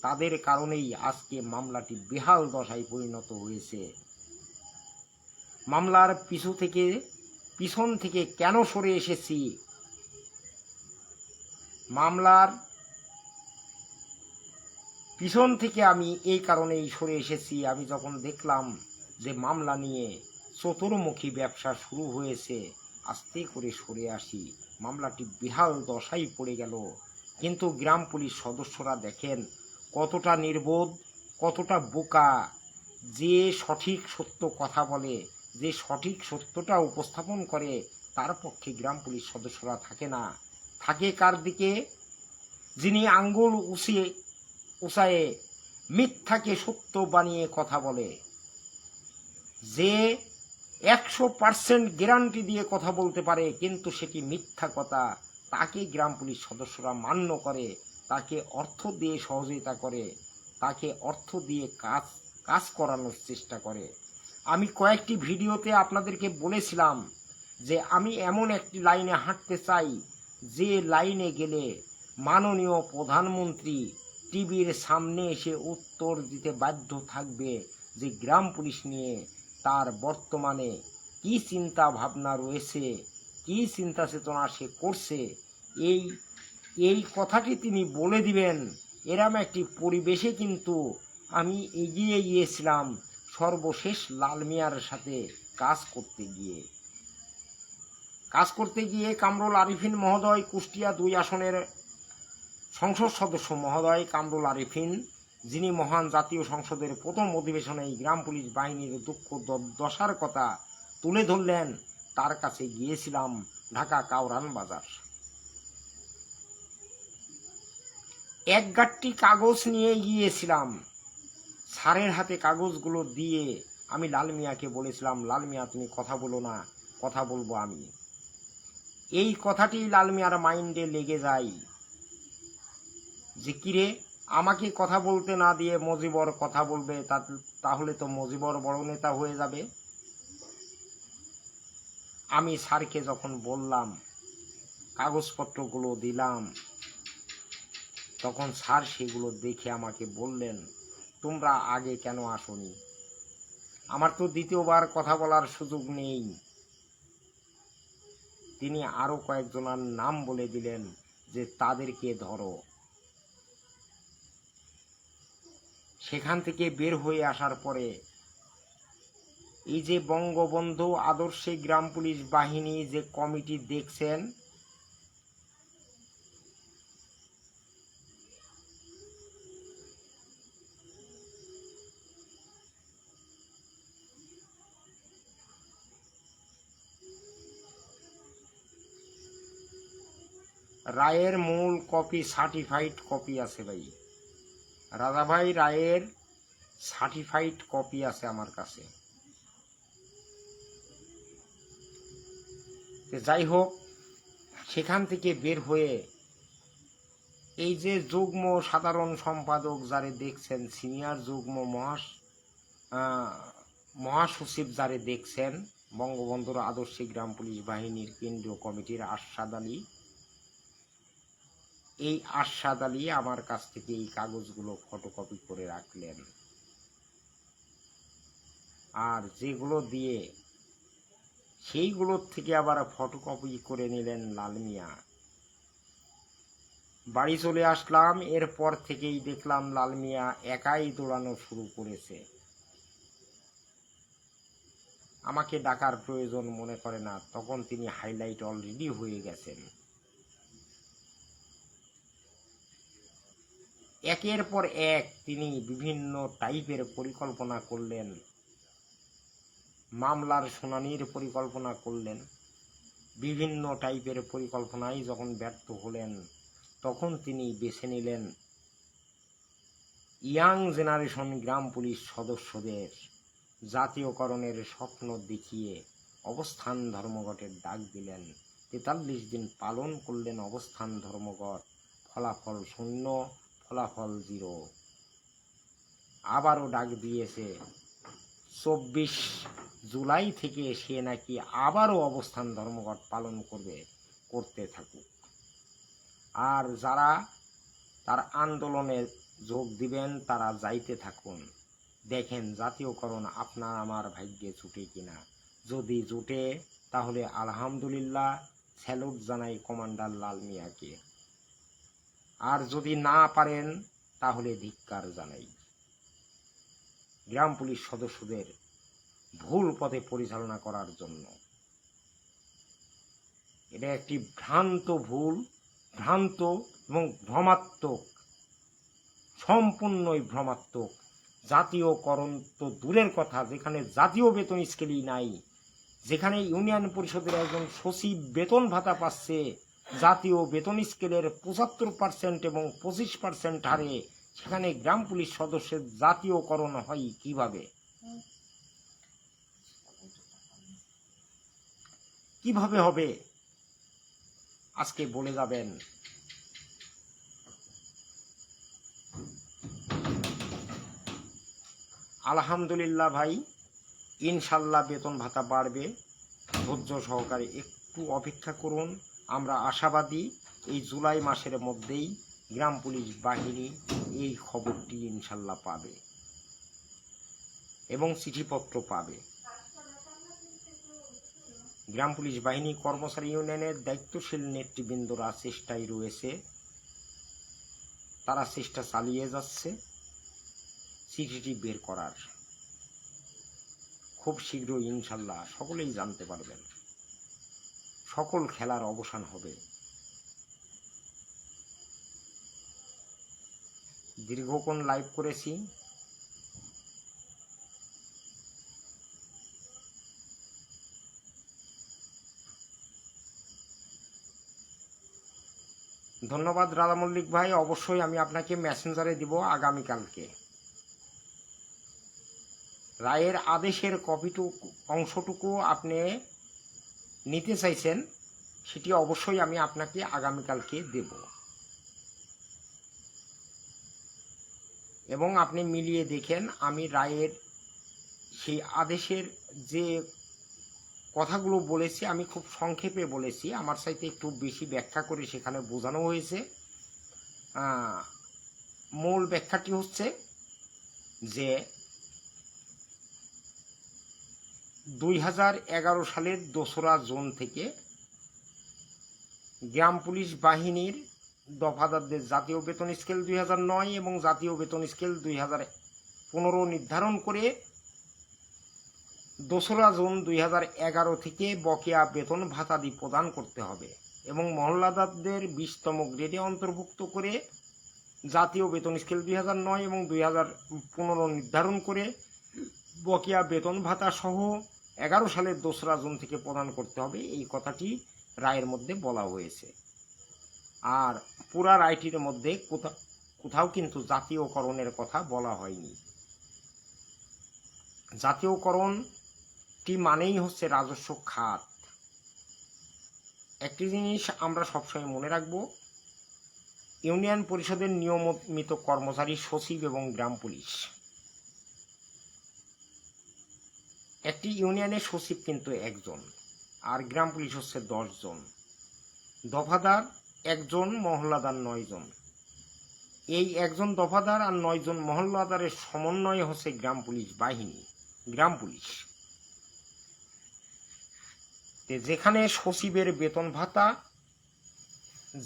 তাদের কারণেই আজকে মামলাটি বেহাল দশায় পরিণত হয়েছে। মামলার পিছু থেকে পিছন থেকে কেন সরে এসেছি, মামলার পিছন থেকে আমি এই কারণেই সরে এসেছি। আমি যখন দেখলাম যে মামলা নিয়ে চতুর্মুখী ব্যবসা শুরু হয়েছে, আস্তে করে সরে আসি। মামলাটি বেহাল দশায় পড়ে গেল। কিন্তু গ্রাম পুলিশ সদস্যরা দেখেন কতটা নির্বোধ, কতটা বোকা। যে সঠিক সত্য কথা বলে, যে সঠিক সত্যটা উপস্থাপন করে, তার পক্ষে গ্রাম পুলিশ সদস্যরা থাকে না। থাকে কার দিকে? যিনি আঙ্গুল উঁচায়ে মিথ্যাকে সত্য বানিয়ে কথা বলে, যে 100% গ্যারান্টি দিয়ে কথা বলতে পারে কিন্তু সেটি মিথ্যা কথা, তাকে গ্রাম পুলিশ সদস্যরা মান্য করে, তাকে অর্থ দিয়ে সহযোগিতা করে, তাকে অর্থ দিয়ে কাজ করানোর চেষ্টা করে। আমি কয়েকটি ভিডিওতে আপনাদেরকে বলেছিলাম যে আমি এমন একটি লাইনে হাঁটতে চাই যে লাইনে গেলে মাননীয় প্রধানমন্ত্রী টিভির সামনে এসে উত্তর দিতে বাধ্য থাকবে যে গ্রাম পুলিশ নিয়ে তার বর্তমানে কি চিন্তা ভাবনা রয়েছে, কি চিন্তা চেতনা সে করছে, এই কথাটি তিনি বলে দিবেন। এরম একটি পরিবেশে কিন্তু আমি এগিয়ে গিয়েছিলাম সর্বশেষ লাল মিয়ার সাথে কাজ করতে গিয়ে কামরুল আরিফিন মহোদয়, কুষ্টিয়া 2 আসনের সংসদ সদস্য মহোদয় কামরুল আরিফিন, যিনি মহান জাতীয় সংসদের প্রথম অধিবেশনে গ্রাম পুলিশ বাহিনীর দুঃখ দশার কথা তুলে ধরলেন, তার কাছে গিয়েছিলাম ঢাকা কাউরান বাজার। এক গাঁটটি কাগজ নিয়ে গিয়েছিলাম। স্যারের হাতে কাগজগুলো দিয়ে আমি লাল মিয়াকে বলেছিলাম, লাল মিয়া তুমি কথা বলো না, কথা বলবো আমি। এই কথাটি লাল মিয়ার মাইন্ডে লেগে যায় যে কিরে, আমাকে কথা বলতে না দিয়ে মজিবর কথা বলবে, তাহলে তো মজিবর বড় নেতা হয়ে যাবে। আমি স্যারকে যখন বললাম, কাগজপত্রগুলো দিলাম, তখন স্যার সেগুলো দেখে আমাকে বললেন, তোমরা আগে কেন আসোনি? আমার তো দ্বিতীয়বার কথা বলার সুযোগ নেই। তিনি আরো কয়েকজনের নাম বলে দিলেন যে তাদেরকে ধরো। সেখান থেকে বের হয়ে আসার পরে এই যে বঙ্গবন্ধু আদর্শে গ্রাম পুলিশ বাহিনী যে কমিটি দেখছেন, রায়ের মূল কপি, সার্টিফাইড কপি আছে ভাই, রাজাভাই রায়ের সার্টিফাইড কপি আছে আমার কাছে। যাই হোক, সেখান থেকে বের হয়ে এই যে যুগ্ম সাধারণ সম্পাদক যারে দেখছেন, সিনিয়র যুগ্ম মহাসচিব যারে দেখছেন, বঙ্গবন্ধুর আদর্শে গ্রাম পুলিশ বাহিনীর কেন্দ্রীয় কমিটির আরশাদ আলী, এই আরশাদ আলী আমার কাছ থেকে এই কাগজগুলো ফটোকপি করে রাখলেন। আর যেগুলো দিয়ে সেইগুলোর থেকে আবার ফটোকপি করে নিলেন লাল মিয়া। বাড়ি চলে আসলাম, এরপর থেকেই দেখলাম লাল মিয়া একাই দৌড়ানো শুরু করেছে। আমাকে ডাকার প্রয়োজন মনে করে না, তখন তিনি হাইলাইট অলরেডি হয়ে গেছেন। একের পর এক তিনি বিভিন্ন টাইপের পরিকল্পনা করলেন, মামলার শুনানির পরিকল্পনা করলেন। বিভিন্ন টাইপের পরিকল্পনায় যখন ব্যর্থ হলেন, তখন তিনি বেছে নিলেন ইয়াং জেনারেশন গ্রাম পুলিশ সদস্যদের জাতীয়করণের স্বপ্ন দেখিয়ে অবস্থান ধর্মঘটের ডাক দিলেন। 43 দিন পালন করলেন অবস্থান ধর্মঘট, ফলাফল শূন্য, ফলাফল 0। আবারও ডাক দিয়েছে 24 জুলাই থেকে সে নাকি আবারও অবস্থান ধর্মঘট পালন করতে থাকুক। আর যারা তার আন্দোলনে যোগ দিবেন তারা যাইতে থাকুন, দেখেন জাতীয়করণ আপনার আমার ভাগ্যে জুটে কিনা। যদি জুটে তাহলে আলহামদুলিল্লাহ, স্যালুট জানাই কমান্ডার লাল মিয়াকে। আর যদি না পারেন তাহলে ধিক্কার জানাই। গ্রাম পুলিশ সদস্যদের ভুল পথে পরিচালনা করার জন্য এটা একটি ভ্রান্ত এবং ভ্রমাত্মক, সম্পূর্ণই ভ্রমাত্মক। জাতীয়করণ তো দূরের কথা, যেখানে জাতীয় বেতন স্কেলই নাই, যেখানে ইউনিয়ন পরিষদের একজন সচিব বেতন ভাতা পাচ্ছে জাতীয় বেতন স্কেলের ৭৫% এবং ২৫% হারে, সেখানে গ্রাম পুলিশ সদস্যের জাতীয়করণ হয় কিভাবে? কিভাবে হবে আজকে বলে যাবেন। আলহামদুলিল্লাহ ভাই, ইনশাল্লাহ বেতন ভাতা বাড়বে। ধৈর্য সহকারে একটু অপেক্ষা করুন। আমরা আশাবাদী এই জুলাই মাসের মধ্যেই গ্রাম পুলিশ বাহিনী এই খবরটি ইনশাল্লাহ পাবে এবং চিঠিপত্র পাবে। গ্রাম পুলিশ বাহিনী কর্মচারী ইউনিয়নের দায়িত্বশীল নেতৃবৃন্দরা চেষ্টায় রয়েছে, তারা চেষ্টা চালিয়ে যাচ্ছে চিঠিটি বের করার। খুব শীঘ্রই ইনশাল্লাহ সকলেই জানতে পারবেন, সকল খেলার অবসান হবে। দীর্ঘক্ষণ লাইভ করেছি, ধন্যবাদ রাধা মল্লিক ভাই। অবশ্যই আমি আপনাকে মেসেঞ্জারে দিব আগামীকালকে। রায়ের আদেশের অংশটুকু আপনি নিতে চাইছেন, সেটি অবশ্যই আমি আপনাকে আগামীকালকে দেব এবং আপনি মিলিয়ে দেখেন। আমি রায়ের সেই আদেশের যে কথাগুলো বলেছি আমি খুব সংক্ষেপে বলেছি, আমার চাইতে একটু বেশি ব্যাখ্যা করে সেখানে বোঝানো হয়েছে। মূল ব্যাখ্যাটি হচ্ছে যে ২০১১ সালের ২রা জুন থেকে গ্রাম পুলিশ বাহিনীর দফাদারদের জাতীয় বেতন স্কেল ২০০৯ এবং জাতীয় বেতন স্কেল ২০১৫ নির্ধারণ করে ২রা জুন ২০১১ থেকে বকেয়া বেতন ভাতাদি প্রদান করতে হবে এবং মহল্লাদারদের ২০তম গ্রেডে অন্তর্ভুক্ত করে জাতীয় বেতন স্কেল ২০০৯ এবং ২০১৫ নির্ধারণ করে বকেয়া বেতন ভাতা সহ ১১ সালের ২রা জুন থেকে প্রদান করতে হবে। এই কথাটি রায়ের মধ্যে বলা হয়েছে। আর পুরা রায়টির মধ্যে কোথাও কিন্তু জাতীয়করণের কথা বলা হয়নি। জাতীয়করণটি মানেই হচ্ছে রাজস্ব খাত। একটি জিনিস আমরা সবসময় মনে রাখব, ইউনিয়ন পরিষদের নিয়মিত কর্মচারী সচিব এবং গ্রাম পুলিশ, একটি ইউনিয়নের সচিব কিন্তু একজন আর গ্রাম পুলিশ হচ্ছে 10 জন, দফাদার একজন, মহল্লাদার 9 জন। এই একজন দফাদার আর 9 জন মহল্লাদারের সমন্বয় হচ্ছে গ্রাম পুলিশ বাহিনী, গ্রাম পুলিশ। যেখানে সচিবের বেতন ভাতা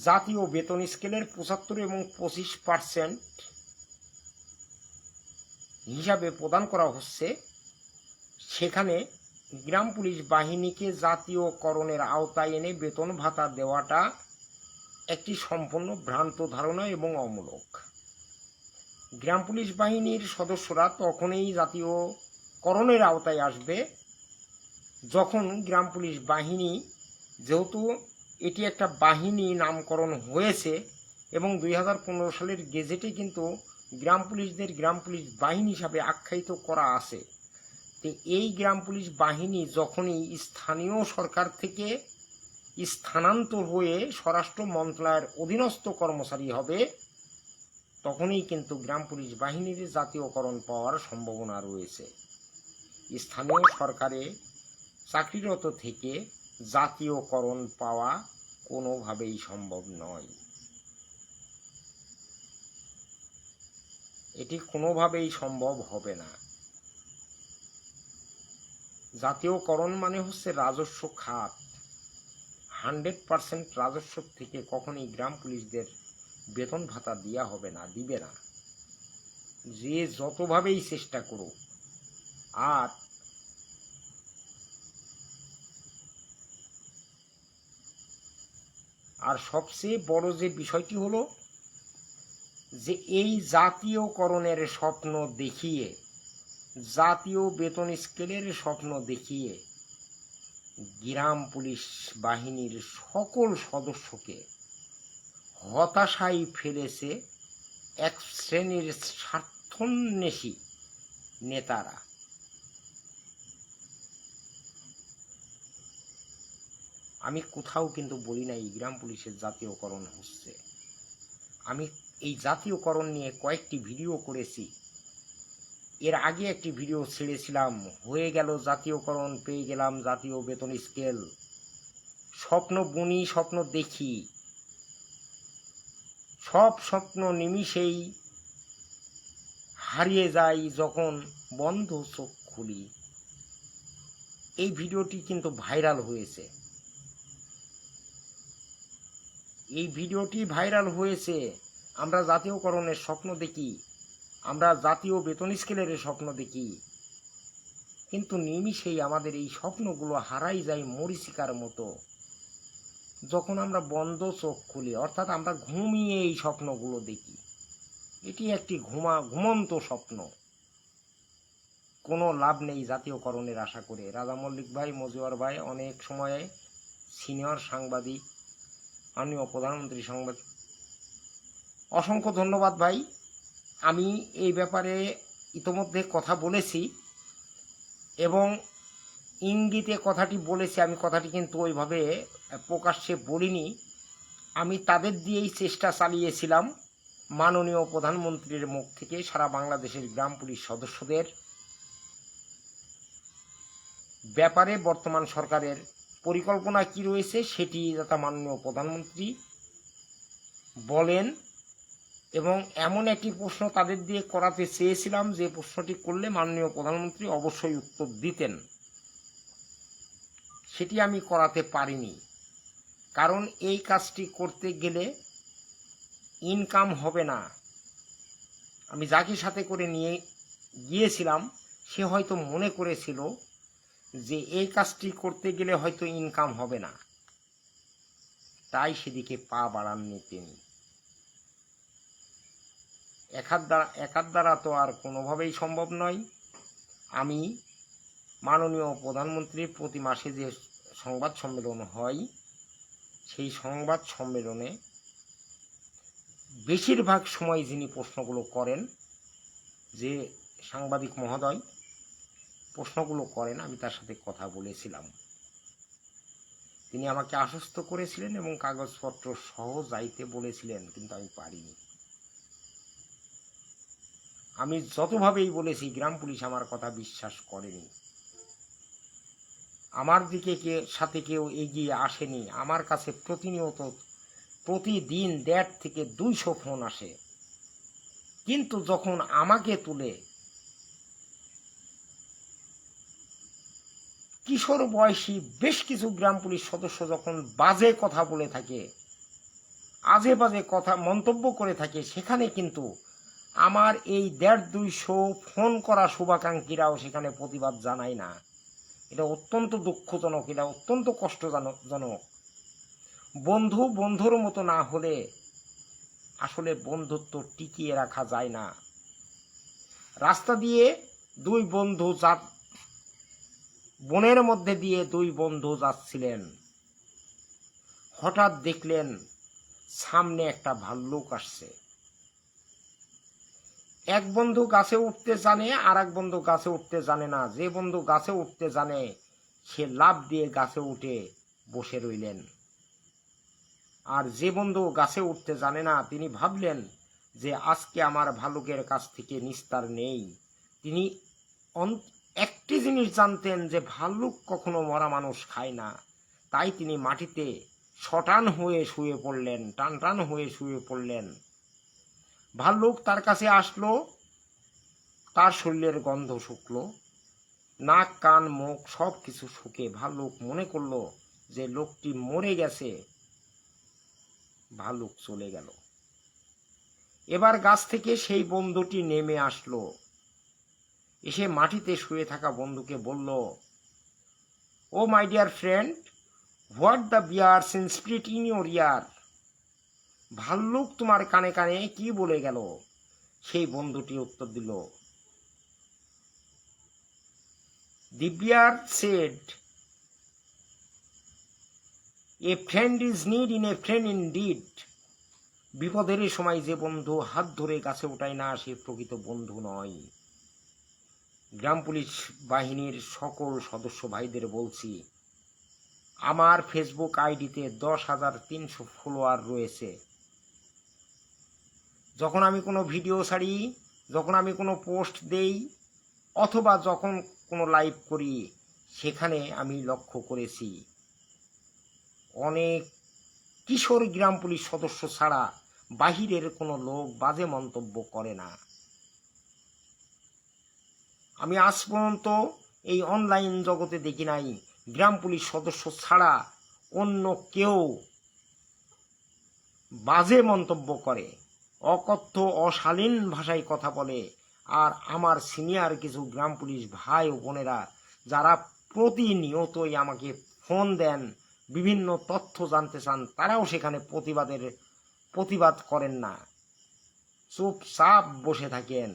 জাতীয় বেতন স্কেলের ৭৫ এবং ২৫% হিসাবে প্রদান করা হচ্ছে, সেখানে গ্রাম পুলিশ বাহিনীকে জাতীয়করণের আওতায় এনে বেতন ভাতা দেওয়াটা একটি সম্পূর্ণ ভ্রান্ত ধারণা এবং অমূলক। গ্রাম পুলিশ বাহিনীর সদস্যরা তখনই জাতীয়করণের আওতায় আসবে যখন গ্রাম পুলিশ বাহিনী, যেহেতু এটি একটা বাহিনী নামকরণ হয়েছে এবং ২০১৫ সালের গেজেটে কিন্তু গ্রাম পুলিশদের গ্রাম পুলিশ বাহিনী হিসাবে আখ্যায়িত করা আছে। তো এই গ্রাম পুলিশ বাহিনী যখনই স্থানীয় সরকার থেকে স্থানান্তর হয়ে স্বরাষ্ট্র মন্ত্রণালয়ের অধীনস্থ কর্মচারী হবে, তখনই কিন্তু গ্রাম পুলিশ বাহিনীর জাতীয়করণ পাওয়ার সম্ভাবনা রয়েছে। স্থানীয় সরকারে চাকরিরত থেকে জাতীয়করণ পাওয়া কোনোভাবেই সম্ভব নয়। এটি কোনোভাবেই সম্ভব হবে না। জাতীয়করণ মানে হচ্ছে রাজস্ব খাত। 100% রাজস্ব থেকে কখনোই গ্রাম পুলিশদের বেতন ভাতা দেওয়া হবে না, দিবে না, যে যতভাবেই চেষ্টা করুক। আর সবচেয়ে বড় যে বিষয়টি হলো যে এই জাতীয়করণের স্বপ্ন দেখিয়ে, জাতীয় বেতন স্কেলের স্বপ্ন দেখিয়ে গ্রাম পুলিশ বাহিনীর সকল সদস্যকে হতাশায় ফেলেছে এক শ্রেণীর স্বার্থান্বেষী নেতারা। আমি কোথাও কিন্তু বলি নাই গ্রাম পুলিশের জাতীয়করণ হচ্ছে। আমি এই জাতীয়করণ নিয়ে কয়েকটি ভিডিও করেছি। এর আগে একটি ভিডিও ছেড়েছিলাম, হয়ে গেল জাতীয়করণ, পেয়ে গেলাম জাতীয় বেতন স্কেল। স্বপ্ন বুনি, স্বপ্ন দেখি, সব স্বপ্ন নিমিষেই হারিয়ে যায় যখন বন্ধ চোখ খুলি। এই ভিডিওটি কিন্তু ভাইরাল হয়েছে। এই ভিডিওটি ভাইরাল হয়েছে। আমরা জাতীয়করণের স্বপ্ন দেখি, আমরা জাতীয় বেতন স্কেলের স্বপ্ন দেখি, কিন্তু নিমিষেই আমাদের এই স্বপ্নগুলো হারাই যায় মরীচিকার মতো যখন আমরা বন্ধ চোখ খুলি, অর্থাৎ আমরা ঘুমিয়ে এই স্বপ্নগুলো দেখি। এটি একটি ঘুমন্ত স্বপ্ন। কোনো লাভ নেই জাতীয়করণের আশা করে। রাজা মল্লিক ভাই, মজিবর ভাই, অনেক সময়ে সিনিয়র সাংবাদিক, মাননীয় প্রধানমন্ত্রী সংবাদ, অসংখ্য ধন্যবাদ ভাই। আমি এই ব্যাপারে ইতোমধ্যে কথা বলেছি এবং ইঙ্গিতে কথাটি বলেছি। আমি কথাটি কিন্তু ওইভাবে প্রকাশ্যে বলিনি। আমি তাদের দিয়েই চেষ্টা চালিয়েছিলাম মাননীয় প্রধানমন্ত্রীর মুখ থেকে সারা বাংলাদেশের গ্রাম পুলিশ সদস্যদের ব্যাপারে বর্তমান সরকারের পরিকল্পনা কি রয়েছে সেটি যাতে মাননীয় প্রধানমন্ত্রী বলেন, এবং এমন একটি প্রশ্ন তাদের দিয়ে করাতে চেয়েছিলাম যে প্রশ্নটি করলে মাননীয় প্রধানমন্ত্রী অবশ্যই উত্তর দিতেন। সেটি আমি করাতে পারিনি, কারণ এই কাজটি করতে গেলে ইনকাম হবে না। আমি যাকে সাথে করে নিয়ে গিয়েছিলাম সে হয়তো মনে করেছিল যে এই কাজটি করতে গেলে হয়তো ইনকাম হবে না, তাই সেদিকে পা বাড়াননি তিনি। একার দ্বারা তো আর কোনোভাবেই সম্ভব নয়। আমি মাননীয় প্রধানমন্ত্রীর প্রতি মাসে যে সংবাদ সম্মেলন হয় সেই সংবাদ সম্মেলনে বেশিরভাগ সময় যিনি প্রশ্নগুলো করেন, যে সাংবাদিক মহোদয় প্রশ্নগুলো করেন, আমি তার সাথে কথা বলেছিলাম। তিনি আমাকে আশ্বস্ত করেছিলেন এবং কাগজপত্র সহ যাইতে বলেছিলেন, কিন্তু আমি পারিনি। আমি যতভাবেই বলেছি গ্রাম পুলিশ আমার কথা বিশ্বাস করেনি। আমার দিকে সাথে কেউ এগিয়ে আসেনি। আমার কাছে প্রতিনিয়ত প্রতিদিন 150 থেকে 200 ফোন আসে, কিন্তু যখন আমাকে তুলে কিশোর বয়সী বেশ কিছু গ্রাম পুলিশ সদস্য যখন বাজে কথা বলে থাকে, আজে বাজে কথা মন্তব্য করে থাকে, সেখানে কিন্তু আমার এই 150-200 ফোন করা শুভাকাঙ্ক্ষীরাও সেখানে প্রতিবাদ জানায় না। এটা অত্যন্ত দুঃখজনক, এটা অত্যন্ত কষ্টজনক। বন্ধু বন্ধুর মতো না হলে আসলে বন্ধুত্ব টিকিয়ে রাখা যায় না। রাস্তা দিয়ে দুই বন্ধু বনের মধ্যে দিয়ে দুই বন্ধু যাচ্ছিলেন, হঠাৎ দেখলেন সামনে একটা ভাল্লুক আসছে। এক বন্ধু গাছে উঠতে জানে, আর এক বন্ধু গাছে উঠতে জানে না। যে বন্ধু গাছে উঠতে জানে সে লাফ দিয়ে গাছে উঠে বসে রইলেন, আর যে বন্ধু গাছে উঠতে জানে না তিনি ভাবলেন যে আজকে আমার ভালুকের কাছ থেকে নিস্তার নেই। তিনি একটি জিনিস জানতেন যে ভাল্লুক কখনো মরা মানুষ খায় না, তাই তিনি মাটিতে শটান হয়ে শুয়ে পড়লেন, টান হয়ে শুয়ে পড়লেন। ভাল্লুক তার কাছে আসলো, তার শরীরের গন্ধ শুকলো, নাক কান মুখ সব কিছু শুকে ভাল্লুক মনে করলো যে লোকটি মরে গেছে, ভাল্লুক চলে গেল। এবার গাছ থেকে সেই বন্ধুটি নেমে আসলো, এসে মাটিতে শুয়ে থাকা বন্ধুকে বলল, oh my dear friend, what the bears in spirit in your ear. ভাল্লুক তোমার কানে কানে কি বলে গেল? সেই বন্ধুটি উত্তর দিল, the bear said, a friend is need in a friend indeed. বিপদের সময় যে বন্ধু হাত ধরে গাছে ওঠায় না, সে প্রকৃত বন্ধু নয়। গ্রাম পুলিশ বাহিনীর সকল সদস্য ভাইদের বলছি, আমার ফেসবুক আইডিতে 10,300 ফলোয়ার রয়েছে। যখন আমি কোনো ভিডিও ছাড়ি, যখন আমি কোনো পোস্ট দেই, অথবা যখন কোনো লাইভ করি, সেখানে আমি লক্ষ্য করেছি অনেক কিশোর গ্রাম পুলিশ সদস্য ছাড়া বাহিরের কোনো লোক বাজে মন্তব্য করে না। আমি আজ পর্যন্ত এই অনলাইন জগতে দেখি নাই গ্রাম পুলিশ সদস্য ছাড়া অন্য কেউ বাজে মন্তব্য করে, অকথ্য অশালীন ভাষায় কথা বলে। আর আমার সিনিয়র কিছু গ্রাম পুলিশ ভাই ও বোনেরা যারা প্রতিনিয়তই আমাকে ফোন দেন, বিভিন্ন তথ্য জানতে চান, তারাও সেখানে প্রতিবাদ করেন না, চুপচাপ বসে থাকেন।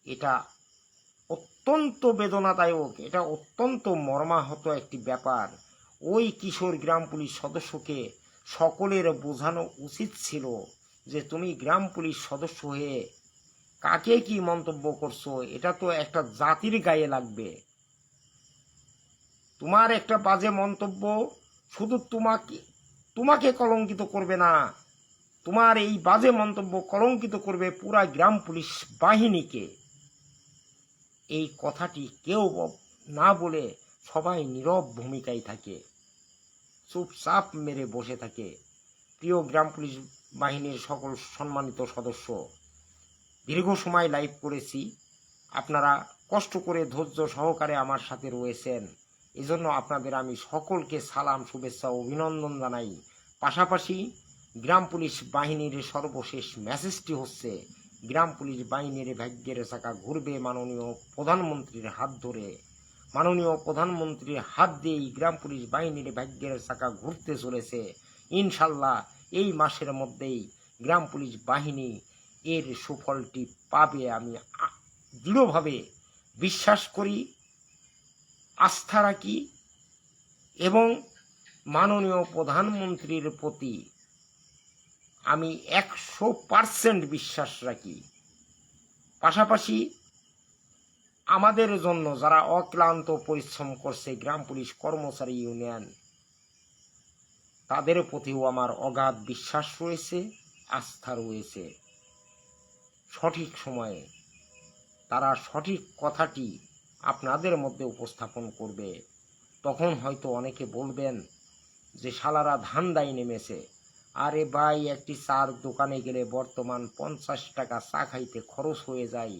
এটা অত্যন্ত বেদনাদায়ক, এটা অত্যন্ত মর্মাহত একটি ব্যাপার। ওই কিশোর গ্রাম পুলিশ সদস্যকে সকলের বোঝানো উচিত ছিল যে তুমি গ্রাম পুলিশ সদস্য হয়ে কাকে কি মন্তব্য করছো, এটা তো একটা জাতির গায়ে লাগবে। তোমার একটা বাজে মন্তব্য শুধু তোমাকে কলঙ্কিত করবে না, তোমার এই বাজে মন্তব্য কলঙ্কিত করবে পুরা গ্রাম পুলিশ বাহিনীকে। এই কথাটি কেউ না বলে সবাই নীরব ভূমিকায় থাকে, চুপচাপ মেরে বসে থাকে। প্রিয় গ্রাম পুলিশ বাহিনীর সকল সম্মানিত সদস্য, দীর্ঘ সময় লাইভ করেছি, আপনারা কষ্ট করে ধৈর্য সহকারে আমার সাথে রয়েছেন, এজন্য আপনাদের আমি সকলকে সালাম, শুভেচ্ছা, অভিনন্দন জানাই। পাশাপাশি গ্রাম পুলিশ বাহিনীর সর্বশেষ মেসেজটি হচ্ছে, গ্রাম পুলিশ বাহিনীর ভাগ্যের চাকা ঘুরবে মাননীয় প্রধানমন্ত্রীর হাত ধরে। মাননীয় প্রধানমন্ত্রীর হাত দিয়েই গ্রাম পুলিশ বাহিনীর ভাগ্যের চাকা ঘুরতে চলেছে। ইনশাল্লাহ এই মাসের মধ্যেই গ্রাম পুলিশ বাহিনী এর সুফলটি পাবে, আমি দৃঢ়ভাবে বিশ্বাস করি, আস্থা রাখি এবং মাননীয় প্রধানমন্ত্রীর প্রতি আমি 100% বিশ্বাস রাখি। পাশাপাশি আমাদের জন্য যারা অক্লান্ত পরিশ্রম করছে গ্রাম পুলিশ কর্মচারী ইউনিয়ন, তাদের প্রতিও আমার অগাধ বিশ্বাস রয়েছে, আস্থা রয়েছে। সঠিক সময়ে তারা সঠিক কথাটি আপনাদের মধ্যে উপস্থাপন করবে। তখন হয়তো অনেকে বলবেন যে শালারা ধান্দায় নেমেছে। আরে ভাই, একটি চার দোকানে গেলে বর্তমান 50 টাকা চা খাইতে খরচ হয়ে যায়।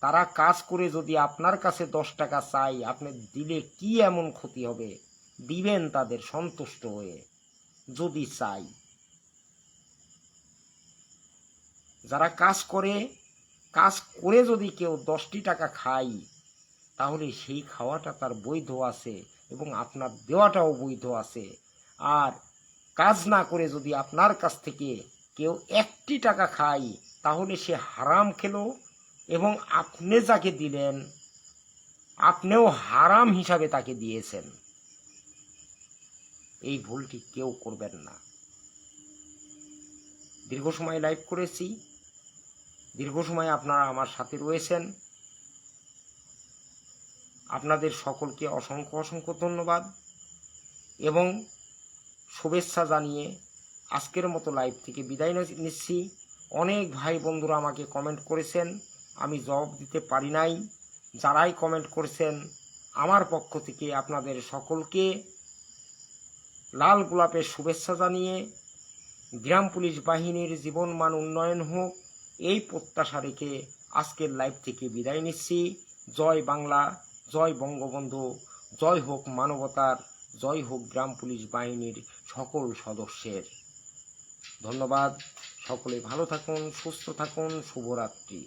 তারা কাজ করে যদি আপনার কাছে 10 টাকা চাই, আপনি দিলে কি এমন ক্ষতি হবে? দিবেন তাদের সন্তুষ্ট হয়ে যদি চাই। যারা কাজ করে যদি কেউ 10টি টাকা খায়, তাহলে সেই খাওয়াটা তার বৈধ আছে এবং আপনার দেওয়াটাও বৈধ আছে। আর কাজ না করে যদি আপনার কাছ থেকে কেউ 1টি টাকা খায়, তাহলে সে হারাম খেলো এবং আপনি যাকে দিলেন আপনিও হারাম হিসাবে তাকে দিয়েছেন। এই ভুলটি কেউ করবেন না। দীর্ঘ সময় লাইভ করেছি, দীর্ঘ সময় আপনারা আমার সাথে রয়েছেন। আপনাদের সকলকে অসংখ্য অসংখ্য ধন্যবাদ এবং শুভেচ্ছা জানিয়ে আজকের মতো লাইভ থেকে বিদায় নিচ্ছি। অনেক ভাই বন্ধুরা আমাকে কমেন্ট করেছেন, আমি জবাব দিতে পারি নাই। যারাই কমেন্ট করেছেন, আমার পক্ষ থেকে আপনাদের সকলকে লাল গোলাপের শুভেচ্ছা জানিয়ে গ্রাম পুলিশ বাহিনীর জীবনমান উন্নয়ন হোক, এই প্রত্যাশা রেখে আজকের লাইভ থেকে বিদায় নিচ্ছি। জয় বাংলা, জয় বঙ্গবন্ধু, জয় হোক মানবতার, জয় হোক গ্রাম পুলিশ বাহিনীর সকল সদস্যের। ধন্যবাদ। সকলে ভালো থাকুন, সুস্থ থাকুন। শুভরাত্রি।